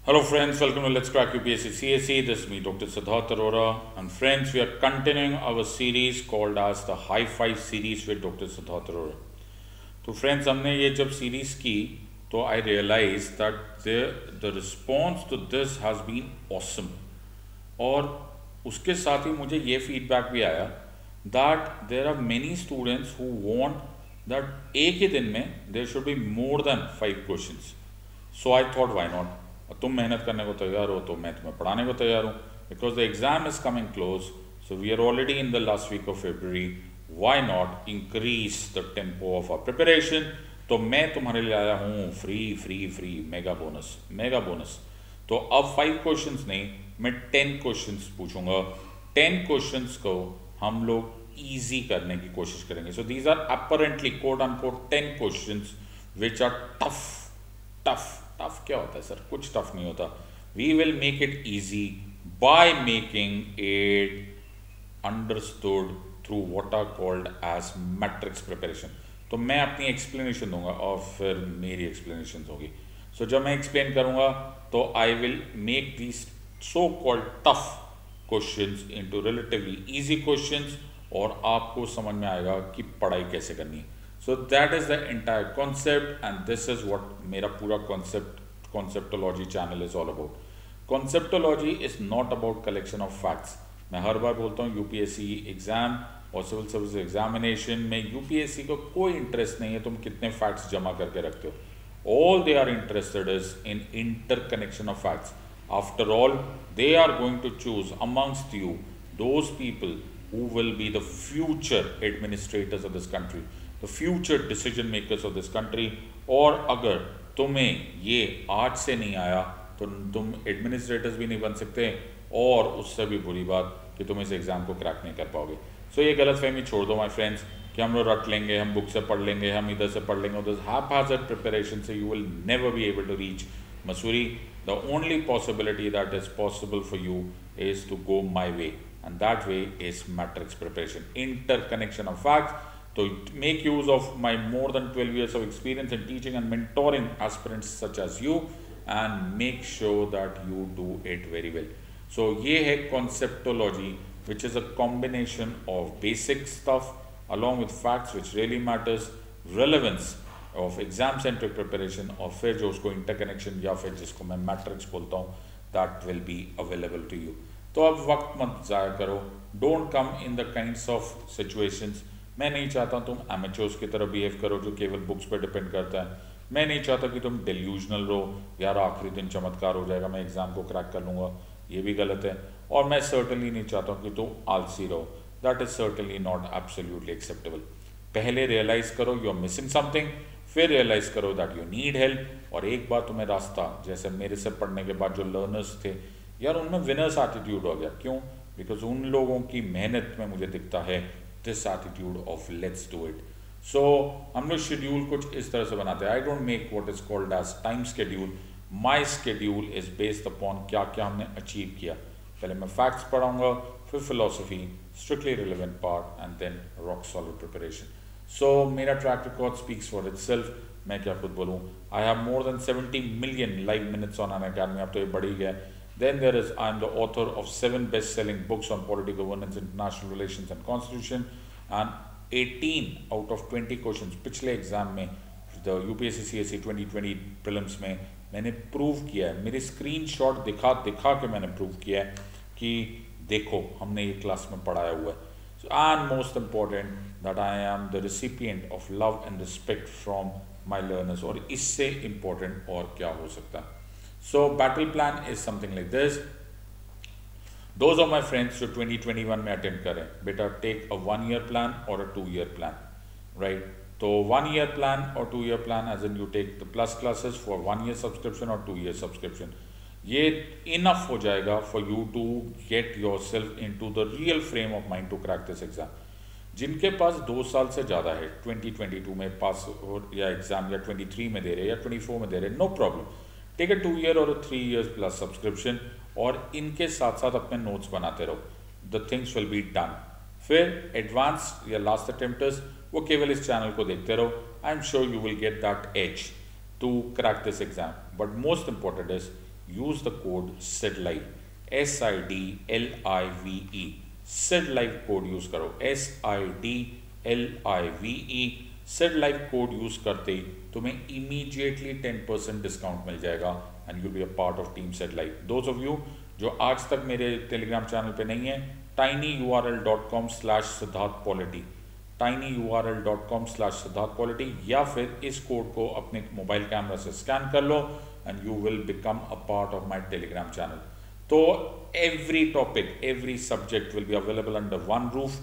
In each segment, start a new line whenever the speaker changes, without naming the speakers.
Hello friends, welcome to Let's Crack UPSC CSE. This is me, Dr. Siddharth Arora. And friends, we are continuing our series called as the High Five series with Dr. Siddharth Arora. तो friends, हमने ये जब series की तो I realized that the response to this has been awesome. और उसके साथ ही मुझे ये feedback भी आया that there are many students who want that एक ही दिन में there should be more than 5 questions. So I thought why not? तुम मेहनत करने को तैयार हो तो मैं तुम्हें पढ़ाने को तैयार हूँ because the exam is coming close so we are already in the last week of February why not increase the tempo of our preparation तो मैं तुम्हारे लिए आया हूँ फ्री मेगा बोनस तो अब 5 क्वेश्चंस नहीं मैं 10 क्वेश्चंस पूछूंगा 10 क्वेश्चंस को हम लोग ईजी करने की कोशिश करेंगे so these are apparently quote unquote 10 questions which are tough क्या होता है सर कुछ टफ नहीं होता we will make it easy by making it understood through what are called as matrix preparation तो मैं अपनी एक्सप्लेनेशन दूंगा और फिर मेरी एक्सप्लेनेशन होगी सो जब मैं एक्सप्लेन करूंगा तो I will make these so called tough questions into relatively easy questions और आपको समझ में आएगा कि पढ़ाई कैसे करनी है So that is the entire concept and this is what मेरा पूरा conceptology channel is all about. Conceptology is not about collection of facts. मैं हर बार बोलता हूँ UPSC एग्जाम और सिविल सर्विस एग्जामिनेशन में UPSC को कोई इंटरेस्ट नहीं है तुम कितने फैक्ट्स जमा करके रखते हो All they are interested is in interconnection of facts. After all, they are going to choose amongst you those people who will be the future administrators of this country. The future decision makers of this country और अगर तुम्हें ये आज से नहीं आया तो तुम एडमिनिस्ट्रेटर्स भी नहीं बन सकते और उससे भी बुरी बात कि तुम इस एग्ज़ाम को क्रैक नहीं कर पाओगे सो ये गलत फहमी छोड़ दो माय फ्रेंड्स कि हम लोग रट लेंगे हम बुक से पढ़ लेंगे हम इधर से पढ़ लेंगे उधर haphazard प्रिपरेशन से you will never be able to reach Mussoorie the only possibility that is possible for you is to go my way and that way is matrix preparation interconnection of facts to make use of my more than 12 years of experience in teaching and mentoring aspirants such as you and make sure that you do it very well so ye hai conceptology which is a combination of basic stuff along with facts which really matters relevance of exam centric preparation और फिर जो उसको interconnection या फिर जिसको मैं matrix बोलता हूँ that will be available to you तो अब वक्त मत ज़ाया करो don't come in the kinds of situations मैं नहीं चाहता तुम एमेच्योर्स की तरह बिहेव करो जो केवल बुक्स पर डिपेंड करता है मैं नहीं चाहता कि तुम डेल्यूजनल रहो यार आखिरी दिन चमत्कार हो जाएगा मैं एग्जाम को क्रैक कर लूँगा ये भी गलत है और मैं सर्टनली नहीं चाहता कि तुम आलसी रहो that is certainly not absolutely acceptable पहले रियलाइज करो यू आर मिसिंग समथिंग फिर रियलाइज करो दैट यू नीड हेल्प और एक बार तुम्हें रास्ता जैसे मेरे से पढ़ने के बाद जो लर्नर्स थे यार उनमें विनर्स एटीट्यूड हो गया क्यों बिकॉज उन लोगों की मेहनत में मुझे दिखता है this attitude of let's do it so हम लोग शेड्यूल कुछ इस तरह से बनाते हैं I don't make what is called as time schedule my schedule is based upon क्या क्या हमने अचीव किया पहले मैं फैक्ट्स पढ़ाऊंगा फिर philosophy strictly relevant part and then rock solid preparation so मेरा track record speaks for itself मैं क्या खुद बोलूँ I have more than 70 million live minutes on Unacademy अब तो ये बढ़ ही गया Then there is, I am the author of 7 best-selling books on political governance, international relations and constitution and 18 out of 20 questions पिछले exam में the UPSC CSE 2020 prelims में मैंने prove किया है मेरे स्क्रीनशॉट दिखा के मैंने प्रूव किया है कि देखो हमने ये क्लास में पढ़ाया हुआ है and most important that I am the recipient of love and respect from my learners और इससे important और क्या हो सकता है So battle plan is something like this. Those of my friends जो 2021 में अटेम्प्ट करें बेटा टेक अ 1 year plan और अ 2 year plan राइट तो 1 year plan और 2 year plan as in you take the plus classes for 1 year subscription और 2 year subscription ये enough हो जाएगा for you to get yourself into the real frame of mind to crack this exam जिनके पास 2 साल से ज़्यादा है 2022 में पास या एग्जाम या 23 में दे रहे या 24 में दे रहे no problem take a 2 year और 3 years प्लस सब्सक्रिप्शन और इनके साथ साथ अपने नोट्स बनाते रहो the things will be done फिर एडवांस या लास्ट अटेम्प्टर्स वो केवल इस चैनल को देखते रहो I am sure you will get that edge to crack this exam but most important is use the code SIDLIVE, SIDLIVE, SIDLIVE code use करो, SIDLIVE, SIDLIVE code use करते तुम्हें immediately 10% discount मिल जाएगा and you'll be a part of Team SIDLIVE. Those of you जो आज तक मेरे Telegram channel पे नहीं है, tinyurl.com/siddharthpolity, tinyurl.com/siddharthpolity, या फिर इस कोड को अपने मोबाइल कैमरा से स्कैन कर लो and you will become a part of my telegram channel. तो every topic, every subject will be available under one roof,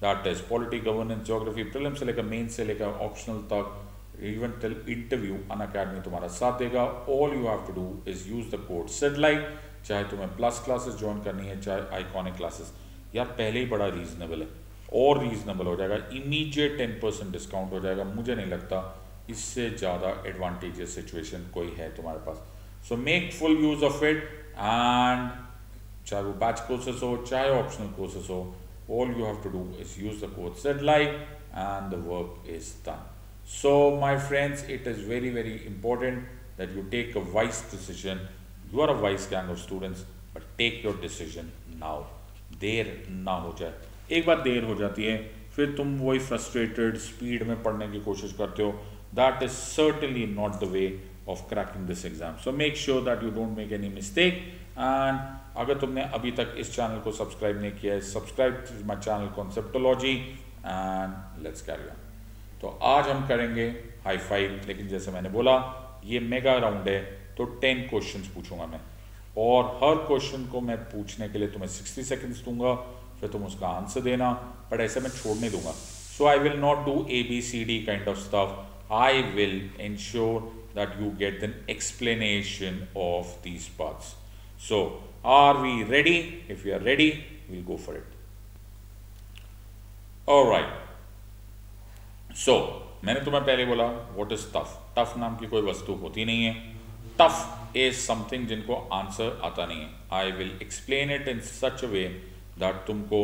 that is polity, governance, geography, prelim से लेकर main से लेकर optional तक, even till interview Unacademy तुम्हारा साथ देगा. All you have to do is use the code SIDLIVE, चाहे तुम्हें प्लस क्लासेस ज्वाइन करनी है चाहे आइकॉनिक क्लासेस. यार पहले ही बड़ा रीजनेबल है और रीजनेबल हो जाएगा, इमीडिएट 10% डिस्काउंट हो जाएगा. मुझे नहीं लगता इससे ज़्यादा एडवांटेजियस सिचुएशन कोई है तुम्हारे पास. So make full use of it, and चाहे वो बैच कोर्सेस हो चाहे ऑप्शनल कोर्सेस हो, all you have to do is use the code SIDLIVE and the work is done. So my friends, it is very very important that you take a wise decision. You are a wise gang of students, but take your decision now, देर ना हो जाए. एक बार देर हो जाती है फिर तुम वही फ्रस्ट्रेटेड स्पीड में पढ़ने की कोशिश करते हो. That is certainly not the way of cracking this exam. So make sure that you don't make any mistake. And अगर तुमने अभी तक इस चैनल को सब्सक्राइब नहीं किया है, subscribe to my channel Conceptology and let's carry on. तो आज हम करेंगे हाई फाइव, लेकिन जैसे मैंने बोला ये मेगा राउंड है तो 10 क्वेश्चंस पूछूंगा मैं, और हर क्वेश्चन को मैं पूछने के लिए तुम्हें 60 सेकेंड्स दूंगा, फिर तुम उसका आंसर देना, बट ऐसे मैं छोड़ नहीं दूंगा. So I will not do ABCD kind of stuff. I will ensure that you get an explanation of these parts. So, are we ready? If we are ready, we'll go for it. Alright. So, मैंने तुम्हें पहले बोला what is tough? Tough नाम की कोई वस्तु होती नहीं है. Tough is something जिनको आंसर आता नहीं है. I will explain it in such a way that तुमको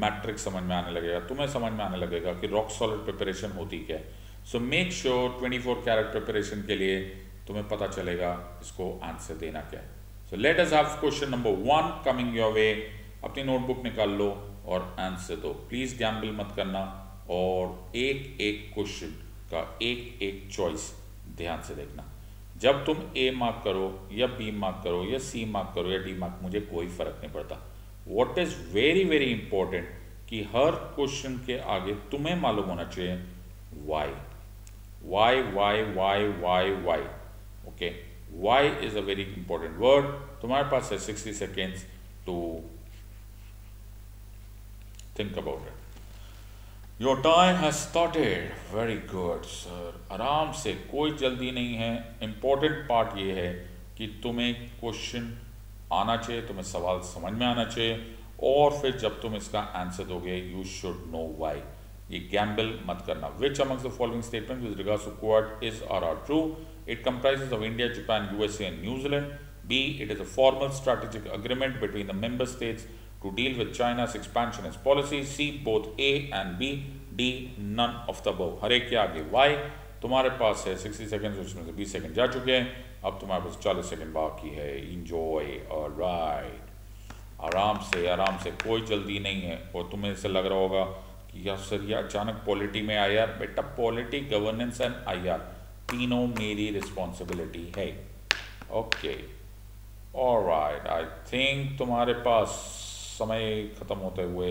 मैट्रिक्स समझ में आने लगेगा, तुम्हें समझ में आने लगेगा कि रॉक सॉलिड प्रिपरेशन होती क्या है. So make sure 24 carat preparation के लिए तुम्हें पता चलेगा इसको आंसर देना क्या है. So let us have question number 1 coming your वे. अपनी नोटबुक निकाल लो और आंसर दो. प्लीज गैम्बल मत करना, और एक एक क्वेश्चन का एक एक चॉइस ध्यान से देखना. जब तुम A मार्क करो या B मार्क करो या C मार्क करो या D मार्क, मुझे कोई फर्क नहीं पड़ता. What is very very important कि हर क्वेश्चन के आगे तुम्हें मालूम होना चाहिए why. Why. Okay, why is a very important word. तुम्हारे पास है 60 seconds to think about it. Your time has started. Very good, sir. आराम से, कोई जल्दी नहीं है. Important part ये है कि तुम्हें क्वेश्चन आना चाहिए, तुम्हें सवाल समझ में आना चाहिए, और फिर जब तुम इसका आंसर दोगे you should know why. ये गैम्बल मत करना. Which amongst the following statements with regards to Quad is or are true? It comprises of India, Japan, USA and New Zealand. B. It is a formal strategic agreement between the member states to deal with China's expansionist policy. C. Both A and B. D. None of the above. हर एक के आगे Why. तुम्हारे पास है 60 second, उसमें से 20 second जा चुके हैं, अब तुम्हारे पास 40 सेकेंड बाकी है. Enjoy. Alright. आराम से, कोई जल्दी नहीं है. और तुम्हें ऐसे लग रहा होगा या सर ये अचानक पॉलिटी में IR. बेटा पॉलिटी, गवर्नेंस एंड IR तीनों मेरी रिस्पॉन्सिबिलिटी है. Okay, alright. आई थिंक तुम्हारे पास समय खत्म होते हुए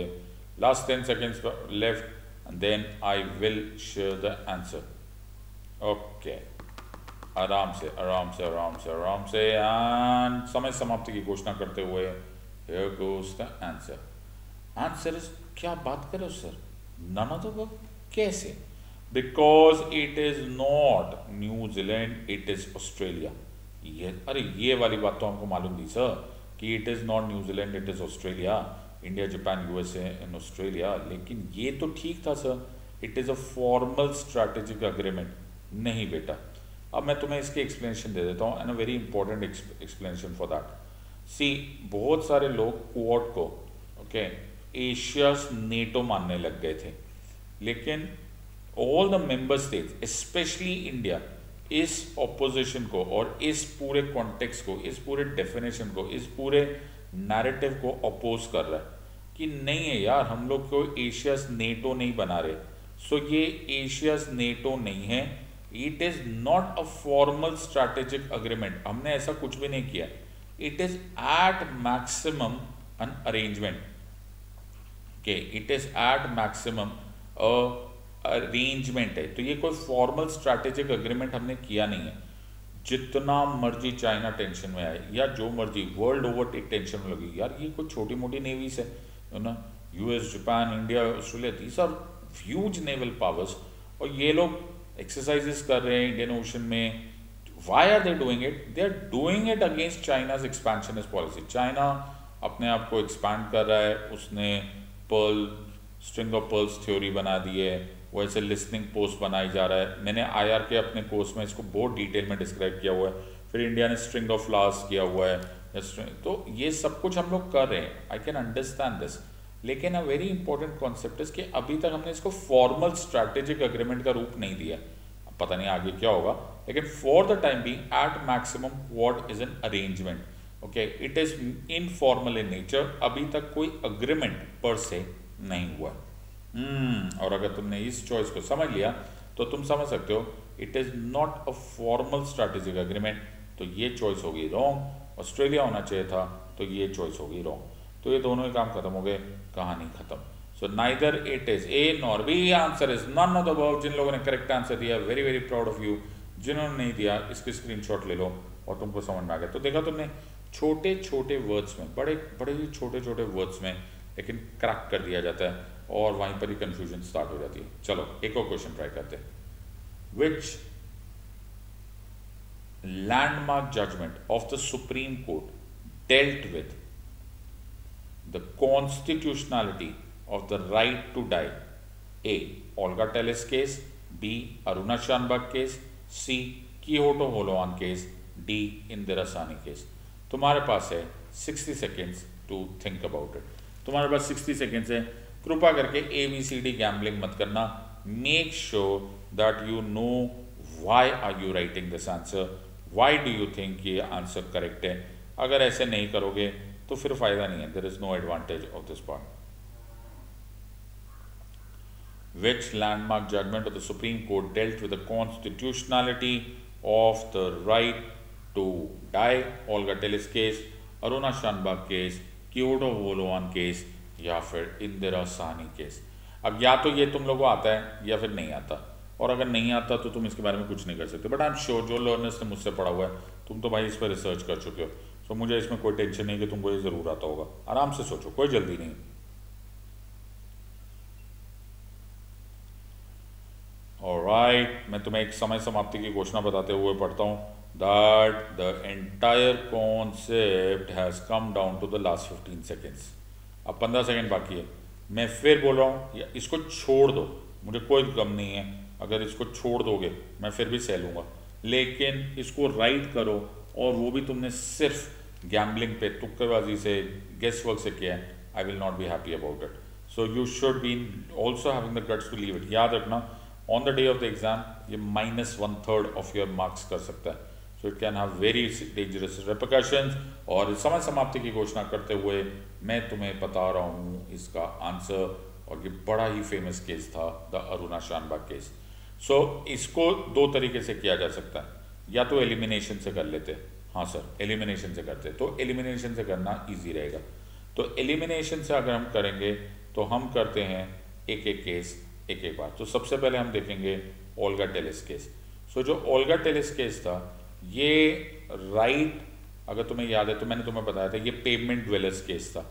last 10 seconds left, and then I will share the answer. Okay, आराम से, एंड समय समाप्ति की घोषणा करते हुए here goes the answer. Answer is, क्या बात करो sir, none of the above. कैसे? Because it is not New Zealand, it is Australia. ये वाली बात तो हमको मालूम थी सर कि it is not New Zealand, it is Australia. India, Japan, USA and Australia. लेकिन ये तो ठीक था sir. It is a formal strategic agreement. नहीं बेटा, अब मैं तुम्हें इसकी एक्सप्लेनेशन दे देता हूँ, and a very important explanation for that. See, बहुत सारे लोग क्वाड को एशियाज नेटो मानने लग गए थे, लेकिन all the member states specially India इस ऑपोजिशन को और इस पूरे कॉन्टेक्स्ट को, इस पूरे डेफिनेशन को, इस पूरे नैरेटिव को अपोज कर रहा है कि नहीं है यार, हम लोग को एशियाज नेटो नहीं बना रहे। सो ये एशियाज नेटो नहीं है, it is not a formal strategic agreement, हमने ऐसा कुछ भी नहीं किया, it is at maximum an arrangement. Okay, it is at maximum arrangement है। तो ये कोई फॉर्मल स्ट्रैटेजिक अग्रीमेंट हमने किया नहीं है। जितना मर्जी चाइना टेंशन में आए या जो मर्जी वर्ल्ड ओवर टेंशन में लगी, यार ये कोई छोटी मोटी नेवीज है ना, US, Japan, India, Australia, these are huge naval powers, और ये लोग एक्सरसाइजेस कर रहे हैं इंडियन ओशन में। Why are they doing it? They are doing it against China's expansionist policy. China अपने आप को एक्सपैंड कर रहा है, उसने pearl string of pearls theory बना दी है, वो ऐसे लिसनिंग पोस्ट बनाई जा रहा है। मैंने आईआर के अपने कोर्स में इसको बहुत डिटेल में डिस्क्राइब किया हुआ है। फिर इंडिया ने स्ट्रिंग ऑफ फ्लावर्स किया हुआ है, तो ये सब कुछ हम लोग कर रहे हैं, आई कैन अंडरस्टैंड दिस। लेकिन अ वेरी इंपॉर्टेंट कॉन्सेप्ट है कि अभी तक हमने इसको फॉर्मल स्ट्रैटेजिक अग्रीमेंट का रूप नहीं दिया, पता नहीं आगे क्या होगा, लेकिन for the time be at maximum Quad is an arrangement. Okay, it is informal in nature, अभी तक कोई अग्रीमेंट पर से नहीं हुआ। और अगर तुमने इस चॉइस को समझ लिया तो तुम समझ सकते हो it is not a formal strategic agreement, तो ये चॉइस होगी रॉन्ग। ऑस्ट्रेलिया होना चाहिए था, तो ये चॉइस होगी रॉन्ग। तो ये दोनों ही काम खत्म हो गए, कहानी खत्म। So neither it is A nor B, answer is none of the above. जिन लोगों ने करेक्ट आंसर दिया, very very proud of you. जिन्होंने नहीं दिया, इसकी स्क्रीनशॉट ले लो और तुमको समझ में आ गया। तो देखा तुमने, छोटे छोटे वर्ड्स में, बड़े बड़े ही छोटे छोटे वर्ड्स में, लेकिन क्रैक कर दिया जाता है और वहीं पर ही कंफ्यूजन स्टार्ट हो जाती है। चलो एक और क्वेश्चन ट्राई करते हैं। Which landmark judgment of the supreme court dealt with the constitutionality of the right to die? A Olga Tellis case, B Aruna Shanbaug case, C Kihoto Hollohan case, D Indira Sawhney case. तुम्हारे पास है 60 seconds to think about it. तुम्हारे पास 60 seconds है, कृपा करके ABCD gambling मत करना। Make sure that you know why are you writing this answer, why do you think ये आंसर करेक्ट है। अगर ऐसे नहीं करोगे तो फिर फायदा नहीं है, there is no advantage of this part. Which landmark judgment of the supreme court dealt with the constitutionality of the right to die? Olga Tellis case, Aruna Shanbaug case, Kihoto Hollohan case, या फिर इंदिरा साहनी केस। अब या तो ये तुम लोगों को आता है या फिर नहीं आता, और अगर नहीं आता तो तुम इसके बारे में कुछ नहीं कर सकते। बट आई एम श्योर जो लर्नर्स ने मुझसे पढ़ा हुआ है, तुम तो भाई इस पर रिसर्च कर चुके हो, सो मुझे इसमें कोई टेंशन नहीं कि तुमको ये जरूर आता होगा। आराम से सोचो, कोई जल्दी नहीं। ऑलराइट, मैं तुम्हें एक समय समाप्ति की घोषणा बताते हुए पढ़ता हूँ। that the entire concept has come down to the last 15 seconds। अब 15 सेकेंड बाकी है। मैं फिर बोल रहा हूँ, या इसको छोड़ दो, मुझे कोई गम नहीं है, अगर इसको छोड़ दोगे मैं फिर भी सह लूँगा, लेकिन इसको राइट करो, और वो भी तुमने सिर्फ गैम्बलिंग पे, तुक्केबाजी से, गेस वर्क से किया है। I will not be happy about it. So you should be also having the guts to leave it. याद रखना, on the day of the exam ये -1/3 ऑफ योर मार्क्स कर सकता है। So it can have very dangerous repercussions. और समय समाप्ति की घोषणा करते हुए मैं तुम्हें बता रहा हूँ इसका आंसर, और ये बड़ा ही फेमस केस था, द अरुणा शानबाग केस। सो इसको दो तरीके से किया जा सकता है, या तो एलिमिनेशन से कर लेते, हाँ सर एलिमिनेशन से करते, तो एलिमिनेशन से करना ईजी रहेगा। तो एलिमिनेशन से अगर हम करेंगे तो हम करते हैं एक एक केस एक एक बार। तो सबसे पहले हम देखेंगे ओल्गा टेलिस केस। सो जो ओल्गा टेलिस केस था, ये राइट, अगर तुम्हें याद है तो मैंने तुम्हें बताया था, ये पेवमेंट ड्वेलर्स केस था।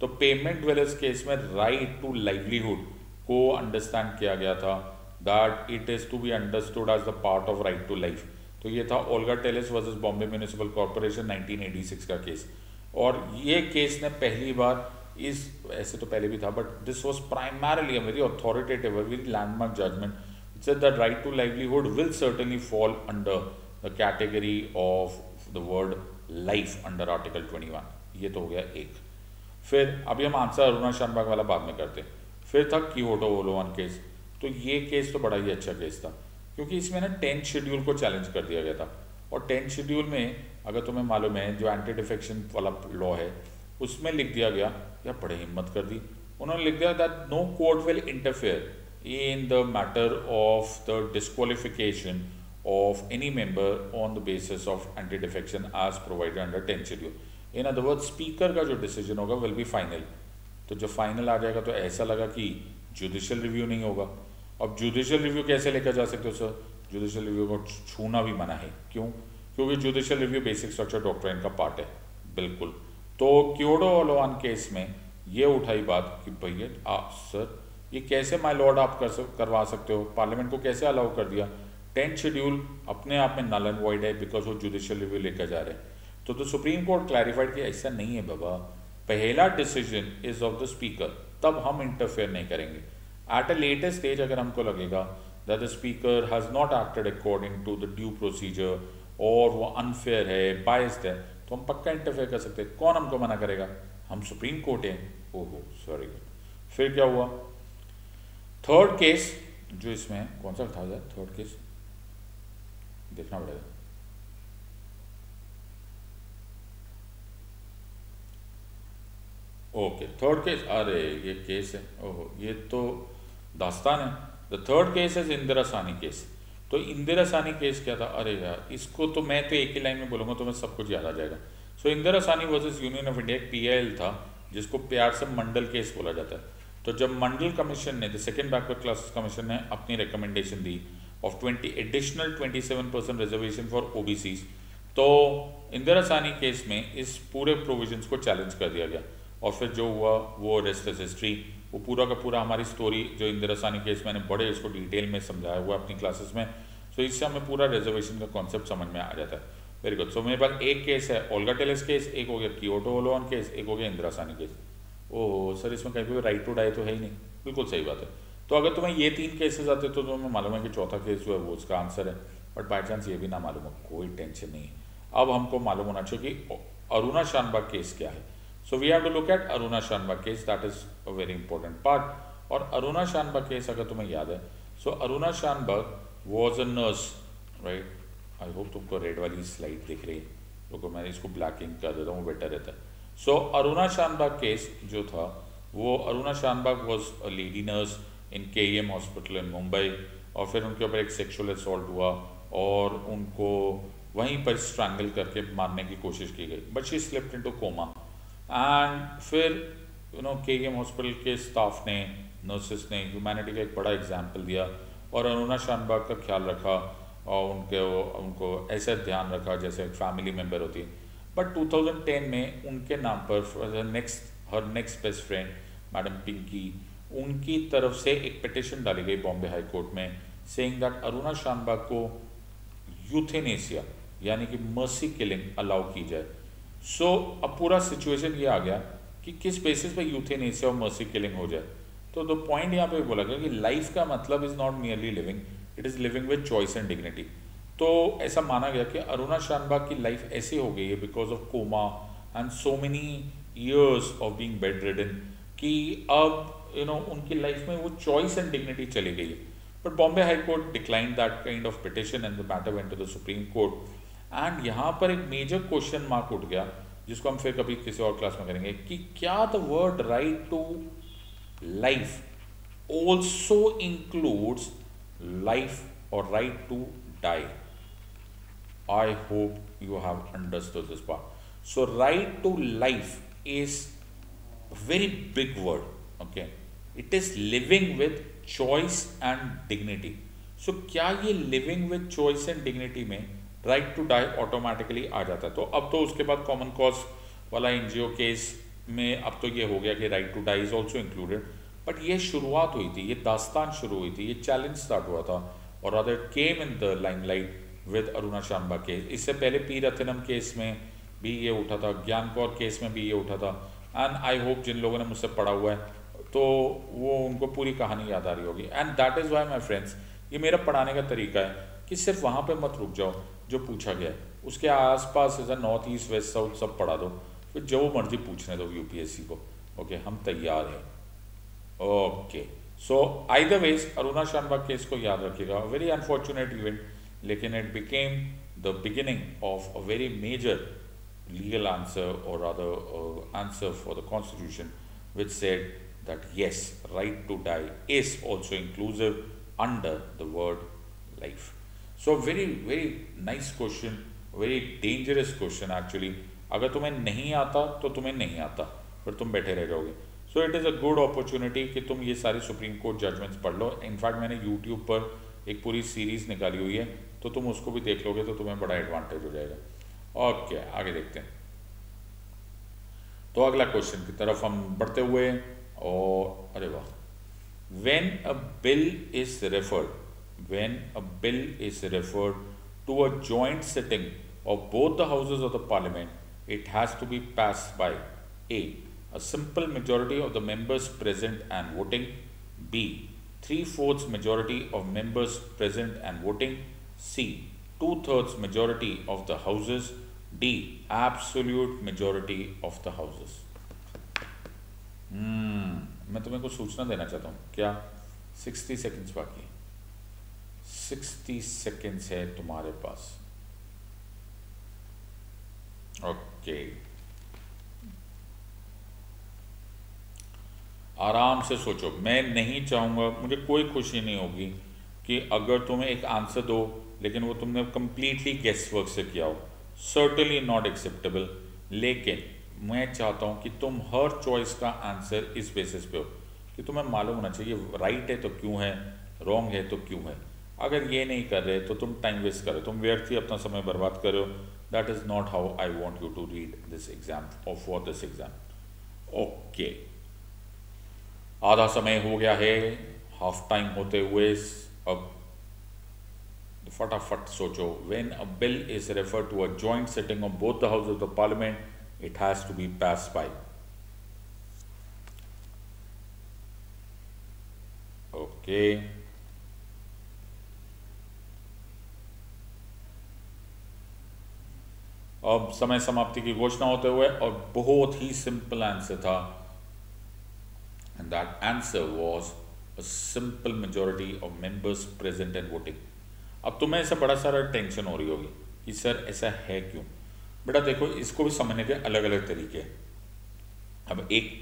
तो पेवमेंट ड्वेलर्स केस में राइट टू लाइवलीहुड को अंडरस्टैंड किया गया था, that it is to be understood as the part of right to life. तो ये था Olga Tellis versus Bombay municipal corporation 1986 का केस। और ये केस ने पहली बार इस, ऐसे तो पहले भी था, but this was primarily a very authoritative, very landmark judgment, it said that right to livelihood will certainly fall under the category of the word life under article 21। ये तो हो गया एक। फिर अभी हम आंसर अरुणा शानबाग वाला बाद में करते हैं। फिर था कीहोटो होलोआन केस। तो ये केस तो बड़ा ही अच्छा केस था। क्योंकि इसमें ना 10th शेड्यूल को चैलेंज कर दिया गया था। और 10th शेड्यूल में अगर तुम्हें मालूम है जो एंटी डिफेक्शन वाला लॉ है उसमें लिख दिया गया, या बड़े हिम्मत कर दी उन्होंने, लिख दिया that no court will interfere in the matter of the disqualification of any member on the basis of anti-defection as provided under 10th schedule. In other words, speaker का जो डिसीजन होगा विल बी फाइनल। तो जब final आ जाएगा तो ऐसा लगा कि जुडिशियल रिव्यू नहीं होगा। अब जुडिशियल रिव्यू कैसे लेकर जा सकते हो सर? जुडिशियल रिव्यू को छूना भी मना है। क्यों? क्योंकि judicial review basic structure doctrine का पार्ट है। बिल्कुल। तो क्योडो ओलोवान केस में ये उठाई बात कि भैया सर ये कैसे माय लॉर्ड आप करवा सकते हो? पार्लियामेंट को कैसे अलाउ कर दिया? 10th शेड्यूल अपने आप में नल एंड वॉइड है बिकॉज वो जुडिशियल रिव्यू लेकर जा रहे हैं। तो सुप्रीम कोर्ट क्लैरिफाइड कि ऐसा नहीं है बाबा, पहला decision is of the speaker, तब हम इंटरफेयर नहीं करेंगे। एट अ लेटर स्टेज अगर हमको लगेगा that the speaker has not acted according to the due procedure और वो अनफेयर है, बायस्ड है, तो हम पक्का इंटरफेयर कर सकते हैं। कौन हमको मना करेगा? हम सुप्रीम कोर्ट हैं। ओहो सॉरी। फिर क्या हुआ? थर्ड केस जो इसमें कौन सा था यार? थर्ड केस देखना पड़ेगा। ओके थर्ड केस, अरे ये केस है, ओहो ये तो दास्तान है। द थर्ड केस है इंदिरा सानी केस। तो इंदिरा सानी केस क्या था? अरे यार इसको तो मैं तो एक ही लाइन में बोलूँगा तो मैं सब कुछ याद आ जाएगा। सो इंदिरा सानी वर्सेस यूनियन ऑफ इंडिया, एक PIL था जिसको प्यार से मंडल केस बोला जाता है। तो जब मंडल कमीशन ने, the second backward classes commission ने अपनी recommendation the of 27% reservation for OBCs, तो इंदिरा सानी केस में इस पूरे प्रोविजंस को चैलेंज कर दिया गया। और फिर जो हुआ वो रेस्ट इज हिस्ट्री। वो पूरा का पूरा हमारी स्टोरी जो इंदिरा सानी केस मैंने बड़े इसको डिटेल में समझाया हुआ अपनी क्लासेस में। सो इससे हमें पूरा रिजर्वेशन का कॉन्सेप्ट समझ में आ जाता है। Very good. सो मेरे पास एक केस है ओल्गा टेलेस केस, एक हो गया क्योटो ओलोवान केस, एक हो गया इंदिरा सानी केस। ओह सर इसमें कहीं पे राइट टू डाई तो है ही नहीं। बिल्कुल सही बात है। तो अगर तुम्हें ये 3 केसेस आते तो तुम्हें मालूम है कि चौथा केस जो है वो उसका आंसर है। बट बाई चांस ये भी ना मालूम हो, कोई टेंशन नहीं है। अब हमको मालूम होना चाहिए कि अरुणा शानबाग केस क्या है। So we have to look at Aruna Shanbaug case, that is a very important part. और अरुणा शानबाग केस अगर तुम्हें याद है, so Aruna Shanbaug was a nurse, right. I hope तुमको रेड वाली स्लाइड दिख रही है, रुको मैं इसको ब्लैकिंग कर देता हूँ, बेटर रहता है। सो अरुणा शानबाग केस जो था वो, Aruna Shanbaug was a lady nurse in KEM hospital in Mumbai. और फिर उनके ऊपर एक सेक्सुअल असॉल्ट हुआ और उनको वहीं पर स्ट्रैंगल करके मारने की कोशिश की गई, but she slipped into coma. And फिर KEM हॉस्पिटल के स्टाफ ने, नर्सेस ने ह्यूमैनिटी का एक बड़ा एग्जाम्पल दिया और अरुणा शानबाग का ख्याल रखा और उनको ऐसा ध्यान रखा जैसे एक फैमिली मेम्बर होती है। बट 2010 में उनके नाम पर हर next best friend madam Pinky, उनकी तरफ से एक पिटिशन डाली गई बॉम्बे हाई कोर्ट में, सेइंग दैट अरुणा शानबाग को यूथेनेसिया यानी कि मर्सी किलिंग अलाउ की जाए। सो अब पूरा सिचुएशन ये आ गया कि किस बेसिस पे यूथेनेसिया और मर्सी किलिंग हो जाए। तो द पॉइंट यहाँ पे बोला गया कि लाइफ का मतलब is not merely living, it is living with choice and dignity. तो ऐसा माना गया कि अरुणा शानबाग की लाइफ ऐसी हो गई है because of coma and so many years of being bedridden कि अब उनकी लाइफ में वो चॉइस एंड डिग्निटी चली गई है। But Bombay high court decline that kind of petition and the matter went to the supreme court. And यहाँ पर एक मेजर क्वेश्चन मार्क उठ गया जिसको हम फिर कभी किसी और क्लास में करेंगे कि क्या the word right to life also includes life और right to die. I hope you have understood this part. So right to life is a very big word, okay? It is living with choice and dignity. So क्या ये living with choice and dignity में right to die automatically आ जाता है? तो अब तो उसके बाद common cause वाला NGO केस में अब तो ये हो गया कि right to die is also included. But ये शुरुआत हुई थी, ये दास्तान शुरू हुई थी, ये चैलेंज स्टार्ट हुआ था और rather came in the limelight with Aruna Shanbaug case. इससे पहले पी रत्नम केस में भी ये उठा था, ज्ञान कौर केस में भी ये उठा था। एंड आई होप जिन लोगों ने मुझसे पढ़ा हुआ है तो वो उनको पूरी कहानी याद आ रही होगी। And that is why my friends, ये मेरा पढ़ाने का तरीका है कि सिर्फ वहाँ पे मत रुक जाओ जो पूछा गया है, उसके आसपास जैसा नॉर्थ ईस्ट वेस्ट साउथ सब पढ़ा दो, फिर जो मर्जी पूछने दो UPSC को। ओके हम तैयार हैं। Okay so either ways Aruna Shanbaug case को याद रखिएगा, वेरी अनफॉर्चुनेट इवेंट, लेकिन it became the beginning of a very major legal answer, or rather answer for the constitution, which said that yes, right to die is also inclusive under the word life. So very very nice question, very dangerous question actually. अगर तुम्हें नहीं आता तो तुम्हें नहीं आता, फिर तुम बैठे रह जाओगे. So it is a good opportunity कि तुम ये सारे सुप्रीम कोर्ट जजमेंट्स पढ़ लो. इनफैक्ट मैंने यूट्यूब पर एक पूरी सीरीज़ निकाली हुई है, तो तुम उसको भी देख लोगे तो तुम्हें बड़ा एडवांटेज हो जाएगा. ओके, आगे देखते हैं. तो अगला क्वेश्चन की तरफ हम बढ़ते हुए, और अरे वाह, when a bill is referred to a joint sitting of both the houses of the parliament, it has to be passed by a simple majority of the members present and voting, b 3/4 majority of members present and voting, c 2/3 majority of the houses, D absolute majority of the houses. मैं तुम्हें कुछ सूचना देना चाहता हूँ. क्या 60 seconds बाकी, 60 seconds है तुम्हारे पास. ओके, आराम से सोचो. मैं नहीं चाहूँगा, मुझे कोई खुशी नहीं होगी कि अगर तुम्हें एक आंसर दो लेकिन वो तुमने कंप्लीटली गेस वर्क से किया हो. Certainly not acceptable. लेकिन मैं चाहता हूँ कि तुम हर चॉइस का आंसर इस बेसिस पे हो कि तुम्हें मालूम होना चाहिए राइट है तो क्यों है, रॉन्ग है तो क्यों है. अगर ये नहीं कर रहे तो तुम टाइम वेस्ट कर रहे हो, तुम व्यर्थ ही अपना समय बर्बाद कर रहे हो. That is not how I want you to read this exam और फॉर दिस एग्जाम. ओके, आधा समय हो गया है हाफ टाइम होते हुए. अब फटाफट सोचो. When a bill is referred to a joint sitting of both the houses of the parliament, it has to be passed by. Okay, अब समय समाप्ति की घोषणा होते हुए, और बहुत ही सिंपल आंसर था, and that answer was a simple majority of members present and voting. अब तुम्हें ऐसा बड़ा सारा टेंशन हो रही होगी कि सर ऐसा है क्यों. बेटा देखो, इसको भी समझने के अलग अलग तरीके हैं. अब एक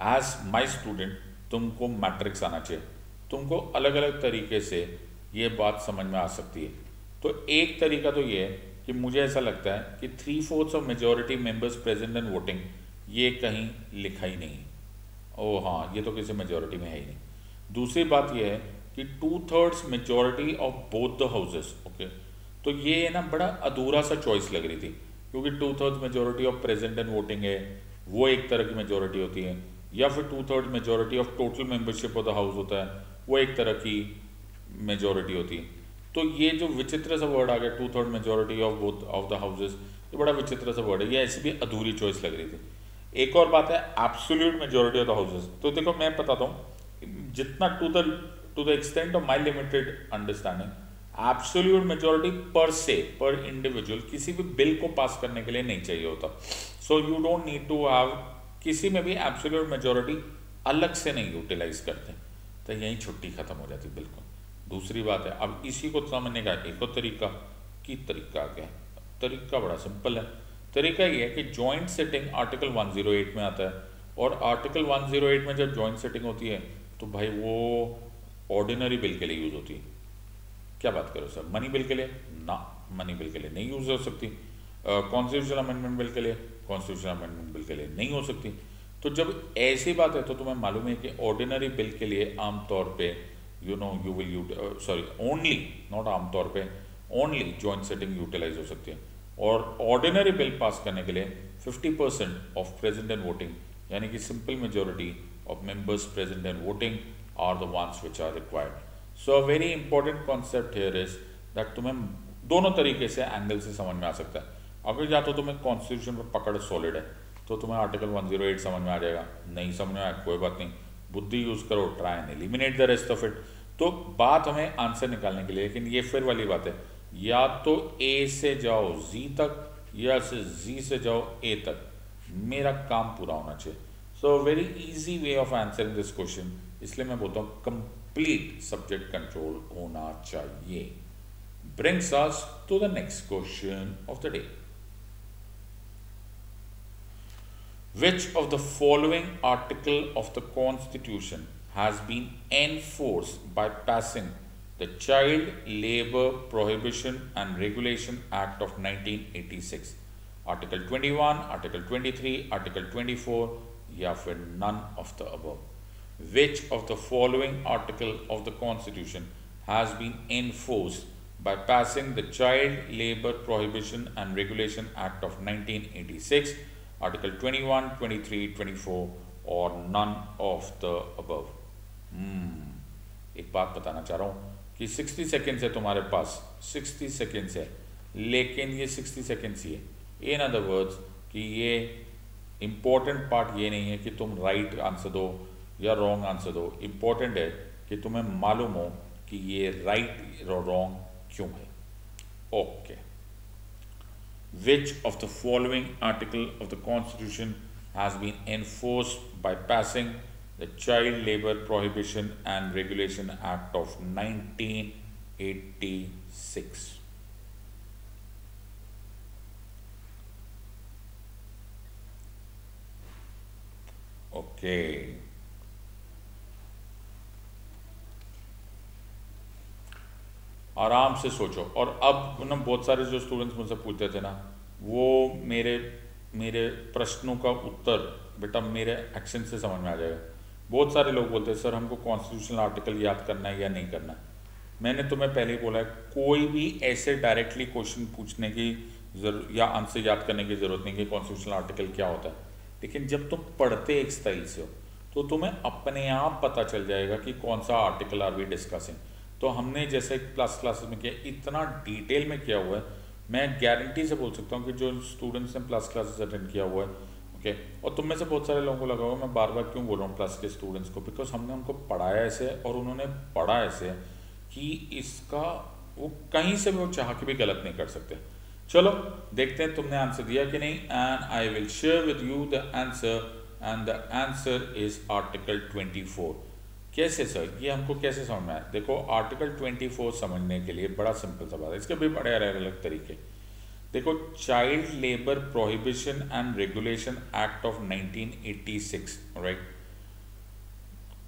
एज माय स्टूडेंट तुमको मैट्रिक्स आना चाहिए, तुमको अलग अलग तरीके से ये बात समझ में आ सकती है. तो एक तरीका तो ये है कि मुझे ऐसा लगता है कि 3/4 of majority members present and voting, ये कहीं लिखा ही नहीं. ओ हाँ, ये तो किसी मेजॉरिटी में है ही नहीं. दूसरी बात ये है कि 2/3 majority of both the houses. Okay, तो ये ना बड़ा अधूरा सा चॉइस लग रही थी, क्योंकि 2/3 majority of present and voting है, वो एक तरह की मेजॉरिटी होती है, या फिर 2/3 majority of total membership of the house होता है, वो एक तरह की मेजॉरिटी होती है. तो ये जो विचित्र सा वर्ड आ गया 2/3 majority of both of the houses, ये बड़ा विचित्र सा वर्ड है, ये ऐसी भी अधूरी चॉइस लग रही थी. एक और बात है absolute majority of the houses. तो देखो मैं बताता हूँ, जितना to the extent of my limited understanding, absolute majority per se, पर इंडिविजुअल किसी भी बिल को पास करने के लिए नहीं चाहिए होता. So you don't need to have, किसी में भी एब्सोल्यूट मेजॉरिटी अलग से नहीं यूटिलाइज करते, तो यहीं छुट्टी खत्म हो जाती बिल्कुल. दूसरी बात है, अब इसी को समझने का एक और तरीका क्या है. तरीका बड़ा सिंपल है. तरीका ये है कि जॉइंट सिटिंग आर्टिकल 108 में आता है, और आर्टिकल 108 में जब जॉइंट सिटिंग होती है तो भाई वो ऑर्डिनरी बिल के लिए यूज़ होती है. क्या बात करो सर, मनी बिल के लिए ना, मनी बिल के लिए नहीं यूज़ हो सकती. कॉन्स्टिट्यूशनल अमेंडमेंट बिल के लिए, कॉन्स्टिट्यूशनल अमेंडमेंट बिल के लिए नहीं हो सकती. तो जब ऐसी बात है तो तुम्हें मालूम है कि ऑर्डिनरी बिल के लिए आमतौर पे ओनली, नॉट आमतौर पे, ओनली जॉइंट सिटिंग यूटिलाइज हो सकती है. और ऑर्डिनरी बिल पास करने के लिए 50% ऑफ प्रेजेंट एंड वोटिंग, यानी कि simple majority of members present and voting are the ones which are required. So a very important concept here is that तुम्हें दोनों तरीके से एंगल से समझ में आ सकता है. अगर या तो तुम्हें कॉन्स्टिट्यूशन पर पकड़ सॉलिड है तो तुम्हें आर्टिकल 108 समझ में आ जाएगा, नहीं समझ में आया कोई बात नहीं, बुद्धि यूज़ करो, try and eliminate the rest of it. तो बात हमें आंसर निकालने के लिए, लेकिन ये फिर वाली बात है, या तो ए से जाओ जी तक, या से जी से जाओ ए तक, मेरा काम पूरा होना चाहिए. So very easy way of answering this question इसलिए मैं बोलता हूँ कंप्लीट सब्जेक्ट कंट्रोल होना चाहिए। Brings us to the next question of the day. Which of the following article of the Constitution has been enforced by passing the Child Labor Prohibition and Regulation Act of 1986? Article 21, Article 23, Article 24 या फिर none of the above? Which of the following article of the Constitution has been enforced by passing the Child Labor Prohibition and Regulation Act of 1986? Article 21, 23, 24 और none of the above? एक बात बताना चाह रहा हूँ कि 60 सेकेंड्स है तुम्हारे पास, 60 सेकेंड्स है, लेकिन ये 60 सेकेंड्स ही है। इन अदर वर्ड्स कि ये इम्पोर्टेंट पार्ट ये नहीं है कि तुम राइट आंसर दो या रॉन्ग आंसर दो, इम्पोर्टेंट है कि तुम्हें मालूम हो कि ये राइट और रॉन्ग क्यों है। Okay. Which of the following article of the Constitution has been enforced by passing the Child Labor Prohibition and Regulation Act of 1986? Okay. आराम से सोचो। और अब ना बहुत सारे जो स्टूडेंट्स मुझसे पूछते थे ना, वो मेरे प्रश्नों का उत्तर बेटा मेरे एक्शन से समझ में आ जाएगा। बहुत सारे लोग बोलते हैं सर हमको कॉन्स्टिट्यूशनल आर्टिकल याद करना है या नहीं करना है। मैंने तुम्हें पहले ही बोला है कोई भी ऐसे डायरेक्टली क्वेश्चन पूछने की या आंसर याद करने की ज़रूरत नहीं कि कॉन्स्टिट्यूशनल आर्टिकल क्या होता है, लेकिन जब तुम पढ़ते एक स्टाइल से हो तो तुम्हें अपने आप पता चल जाएगा कि कौन सा आर्टिकल आर वी डिस्कसिंग। तो हमने जैसे क्लासेस में किया, इतना डिटेल में किया हुआ है, मैं गारंटी से बोल सकता हूँ कि जो स्टूडेंट्स ने प्लस क्लासेस अटेंड किया हुआ है, ओके, और तुम में से बहुत सारे लोगों को लगा होगा मैं बार बार क्यों बोल रहा हूँ प्लस के स्टूडेंट्स को, बिकॉज हमने उनको पढ़ाया ऐसे और उन्होंने पढ़ा ऐसे कि इसका वो कहीं से भी वो चाह के भी गलत नहीं कर सकते। चलो देखते हैं तुमने आंसर दिया कि नहीं, and I will share with you the answer, and the answer is article 24। कैसे सर, ये हमको कैसे समझ में आया? देखो आर्टिकल 24 समझने के लिए बड़ा सिंपल सा बात है, इसके भी बड़े अलग अलग तरीके। देखो child labour prohibition and regulation act of 1986, right,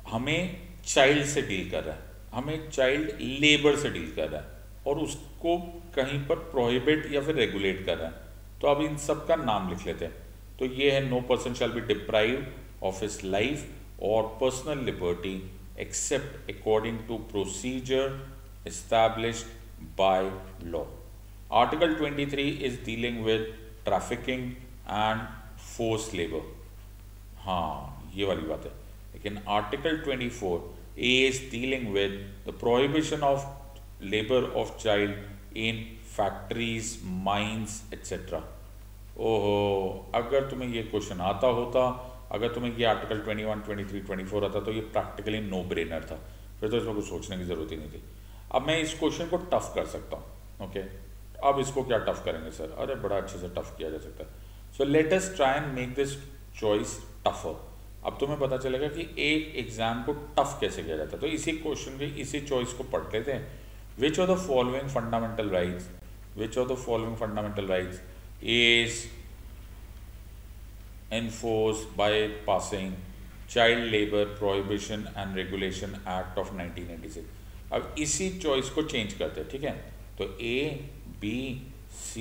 हमें चाइल्ड से डील कर रहा है, हमें चाइल्ड लेबर से डील कर रहा है और उसको कहीं पर प्रोहिबिट या फिर रेगुलेट कर रहा है। तो अब इन सब का नाम लिख लेते हैं। तो ये है no person shall be deprived of his life or personal liberty except according to procedure established by law. Article 23 is dealing with trafficking and forced labor. हाँ ये वाली बात है। लेकिन Article 24 is dealing with the prohibition of labor of child in factories, mines, etc. ओहो, अगर तुम्हें ये क्वेश्चन आता होता, अगर तुम्हें ये आर्टिकल 21, 23, 24 आता तो ये प्रैक्टिकली नो ब्रेनर था, फिर तो इसमें कुछ सोचने की ज़रूरत ही नहीं थी। अब मैं इस क्वेश्चन को टफ कर सकता हूँ, ओके। अब इसको क्या टफ करेंगे सर? अरे बड़ा अच्छे से टफ किया जा सकता है। So let us try and make this choice tougher. अब तुम्हें पता चलेगा कि एक एग्जाम को टफ कैसे किया जाता है। तो इसी क्वेश्चन की इसी चॉइस को पढ़ लेते हैं। Which of the following fundamental rights, which of the following fundamental rights is enforced by passing Child Labor Prohibition and Regulation Act of 1986। अब इसी चॉइस को चेंज करते हैं, ठीक है। तो A, B, C,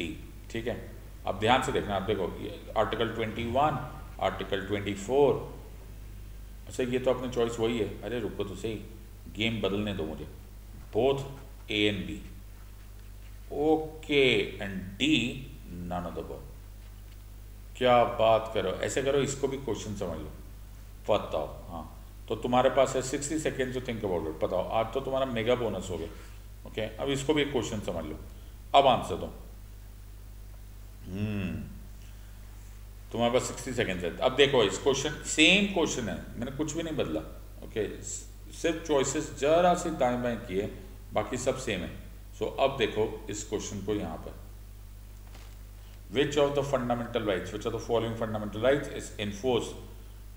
D, ठीक है। अब ध्यान से देखना, आप देखो आर्टिकल 21, आर्टिकल 24, अच्छा ये तो अपनी चॉइस वही है। अरे रुको तो सही, गेम बदलने दो मुझे। Both A and B, okay, and D none of the above. क्या बात करो, ऐसे करो, इसको भी क्वेश्चन समझ लो, बताओ। हाँ तो तुम्हारे पास है 60 second to think about it. बताओ, आज तो तुम्हारा मेगा बोनस हो गया, ओके। अब इसको भी क्वेश्चन समझ लो, अब आंसर दो। तुम्हारे पास 60 सेकेंड है। अब देखो इस क्वेश्चन सेम क्वेश्चन है, मैंने कुछ भी नहीं बदला, ओके, सिर्फ चॉइसेस जरा सी दाएं बाएं किए, बाकी सब सेम है। सो अब देखो इस क्वेश्चन को यहाँ पर, which of the fundamental rights, which of the following fundamental rights is enforced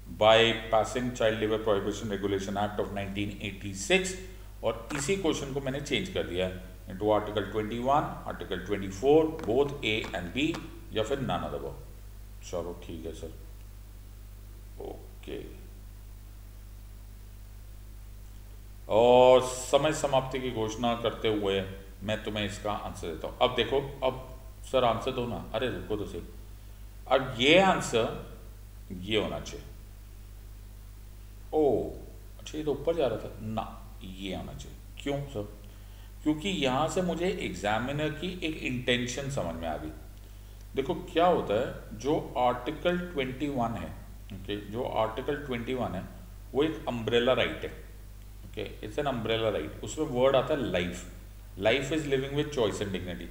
by passing child labour prohibition regulation act of 1986, और इसी क्वेश्चन को मैंने चेंज कर दिया है into article 21, article 24, both A and B, या फिर नन ऑफ द अबव। चलो ठीक है सर, ओके। और समय समाप्ति की घोषणा करते हुए मैं तुम्हें इसका आंसर देता हूं। अब देखो, अब सर आंसर दो ना, अरे रुको तो सही। अब ये आंसर ये होना चाहिए। ओ अच्छा, ये तो ऊपर जा रहा था ना, ये आना चाहिए। क्यों सर? क्योंकि यहां से मुझे एग्जामिनर की एक इंटेंशन समझ में आ गई। देखो क्या होता है, जो आर्टिकल 21 है, ओके, जो आर्टिकल 21 है वो एक अम्ब्रेला राइट है, okay, it's an umbrella right. उसमें वर्ड आता है life, life is living with choice and dignity.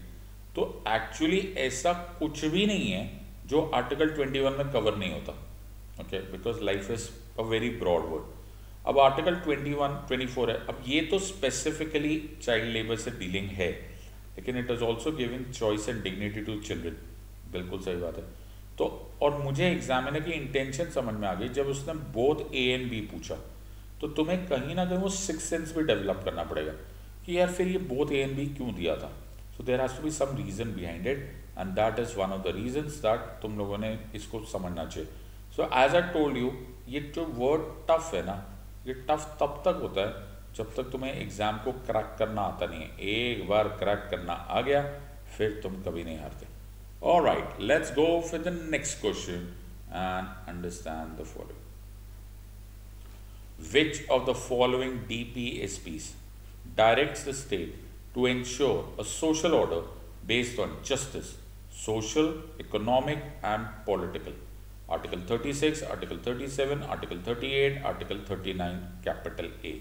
तो एक्चुअली ऐसा कुछ भी नहीं है जो आर्टिकल 21 में कवर नहीं होता, okay, because life is a very broad word. अब आर्टिकल 21, 24 है, अब ये तो स्पेसिफिकली चाइल्ड लेबर से डीलिंग है, लेकिन it is also giving choice and dignity to children. बिल्कुल सही बात है। तो और मुझे एग्जामिनर की इंटेंशन समझ में आ गई जब उसने बोथ ए एंड बी पूछा। तो तुम्हें कहीं ना कहीं वो सिक्स सेंस भी डेवलप करना पड़ेगा कि यार फिर ये बोथ ए एंड बी क्यों दिया था। So there has to be some reason behind it, and that is one of the reasons that तुम लोगों ने इसको समझना चाहिए। So as I told you, ये जो वर्ड टफ है ना, ये टफ तब तक होता है जब तक तुम्हें एग्जाम को क्रैक करना आता नहीं है। एक बार क्रैक करना आ गया फिर तुम कभी नहीं हारते। Alright, let's go for the next question and understand the following. Which of the following DPSPs directs the state to ensure a social order based on justice, social, economic and political? Article 36, Article 37, Article 38, Article 39, capital A.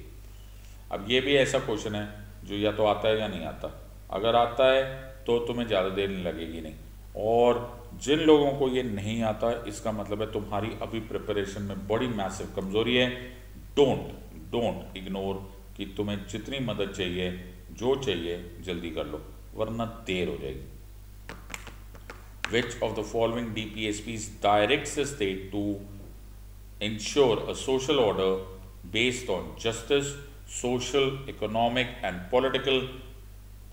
अब ये भी ऐसा question है जो या तो आता है या नहीं आता। अगर आता है तो तुम्हें ज़्यादा देर नहीं लगेगी नहीं, और जिन लोगों को ये नहीं आता इसका मतलब है तुम्हारी अभी प्रिपरेशन में बड़ी मैसिव कमजोरी है। डोंट इग्नोर कि तुम्हें जितनी मदद चाहिए, जो चाहिए जल्दी कर लो वरना देर हो जाएगी। Which of the following DPSPs directs the state to ensure a social order based on justice, social, economic and political?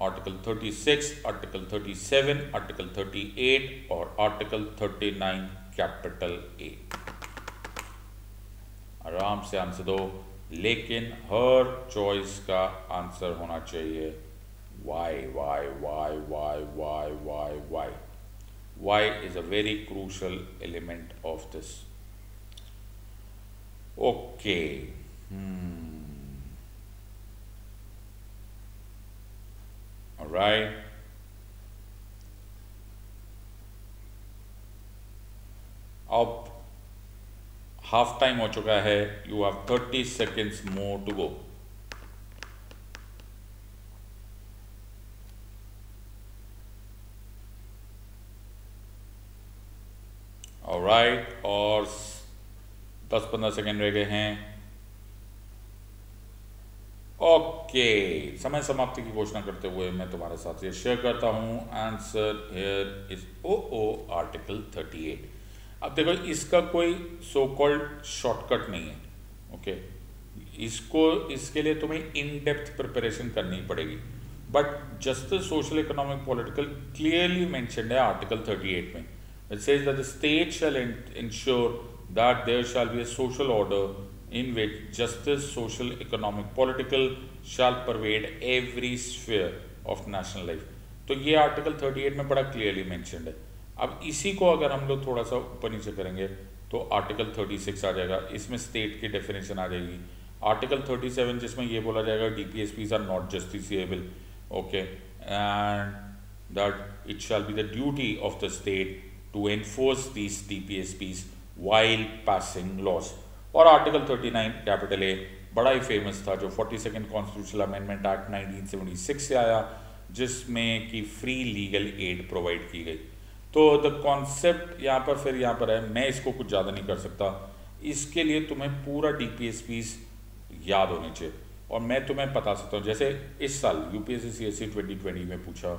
Article 36, Article 37, Article 38 और Article 39 capital A। आराम से आंसर दो, लेकिन हर चॉइस का आंसर होना चाहिए why, why, why, why, why, why, why. Why is a very crucial element of this. Okay. All right. अब half time हो चुका है, you have 30 seconds more to go. Alright, और 10-15 सेकेंड रह गए हैं। ओके, समय समाप्ति की घोषणा करते हुए मैं तुम्हारे साथ ये शेयर करता हूं। Answer here is oh article 38। अब देखो, इसका कोई सो कॉल्ड शॉर्टकट नहीं है, ओके। इसके लिए तुम्हें इन डेप्थ प्रिपरेशन करनी पड़ेगी, but justice, social, economic, political clearly mentioned है आर्टिकल 38 में। It says that the state shall ensure that there shall be a social order in which justice, social, economic, political shall pervade every sphere of national life. तो ये article 38 में बड़ा clearly mentioned है। अब इसी को अगर हम लोग थोड़ा सा ऊपर नीचे करेंगे तो आर्टिकल 36 आ जाएगा, इसमें स्टेट की डेफिनेशन आ जाएगी। आर्टिकल 37 जिसमें ये बोला जाएगा DPSPs are not justiciable, okay, and that it shall be the duty of the state to enforce these DPSPs while passing laws। और आर्टिकल 39 कैपिटल ए बड़ा ही फेमस था, जो 42nd कॉन्स्टिट्यूशनल अमेंडमेंट एक्ट 1976 से आया, जिसमें कि फ्री लीगल एड प्रोवाइड की गई। तो द कॉन्सेप्ट यहाँ पर है, मैं इसको कुछ ज़्यादा नहीं कर सकता। इसके लिए तुम्हें पूरा DPSPs याद होने चाहिए, और मैं तुम्हें बता सकता हूँ, जैसे इस साल UPSC CSE 2020 में पूछा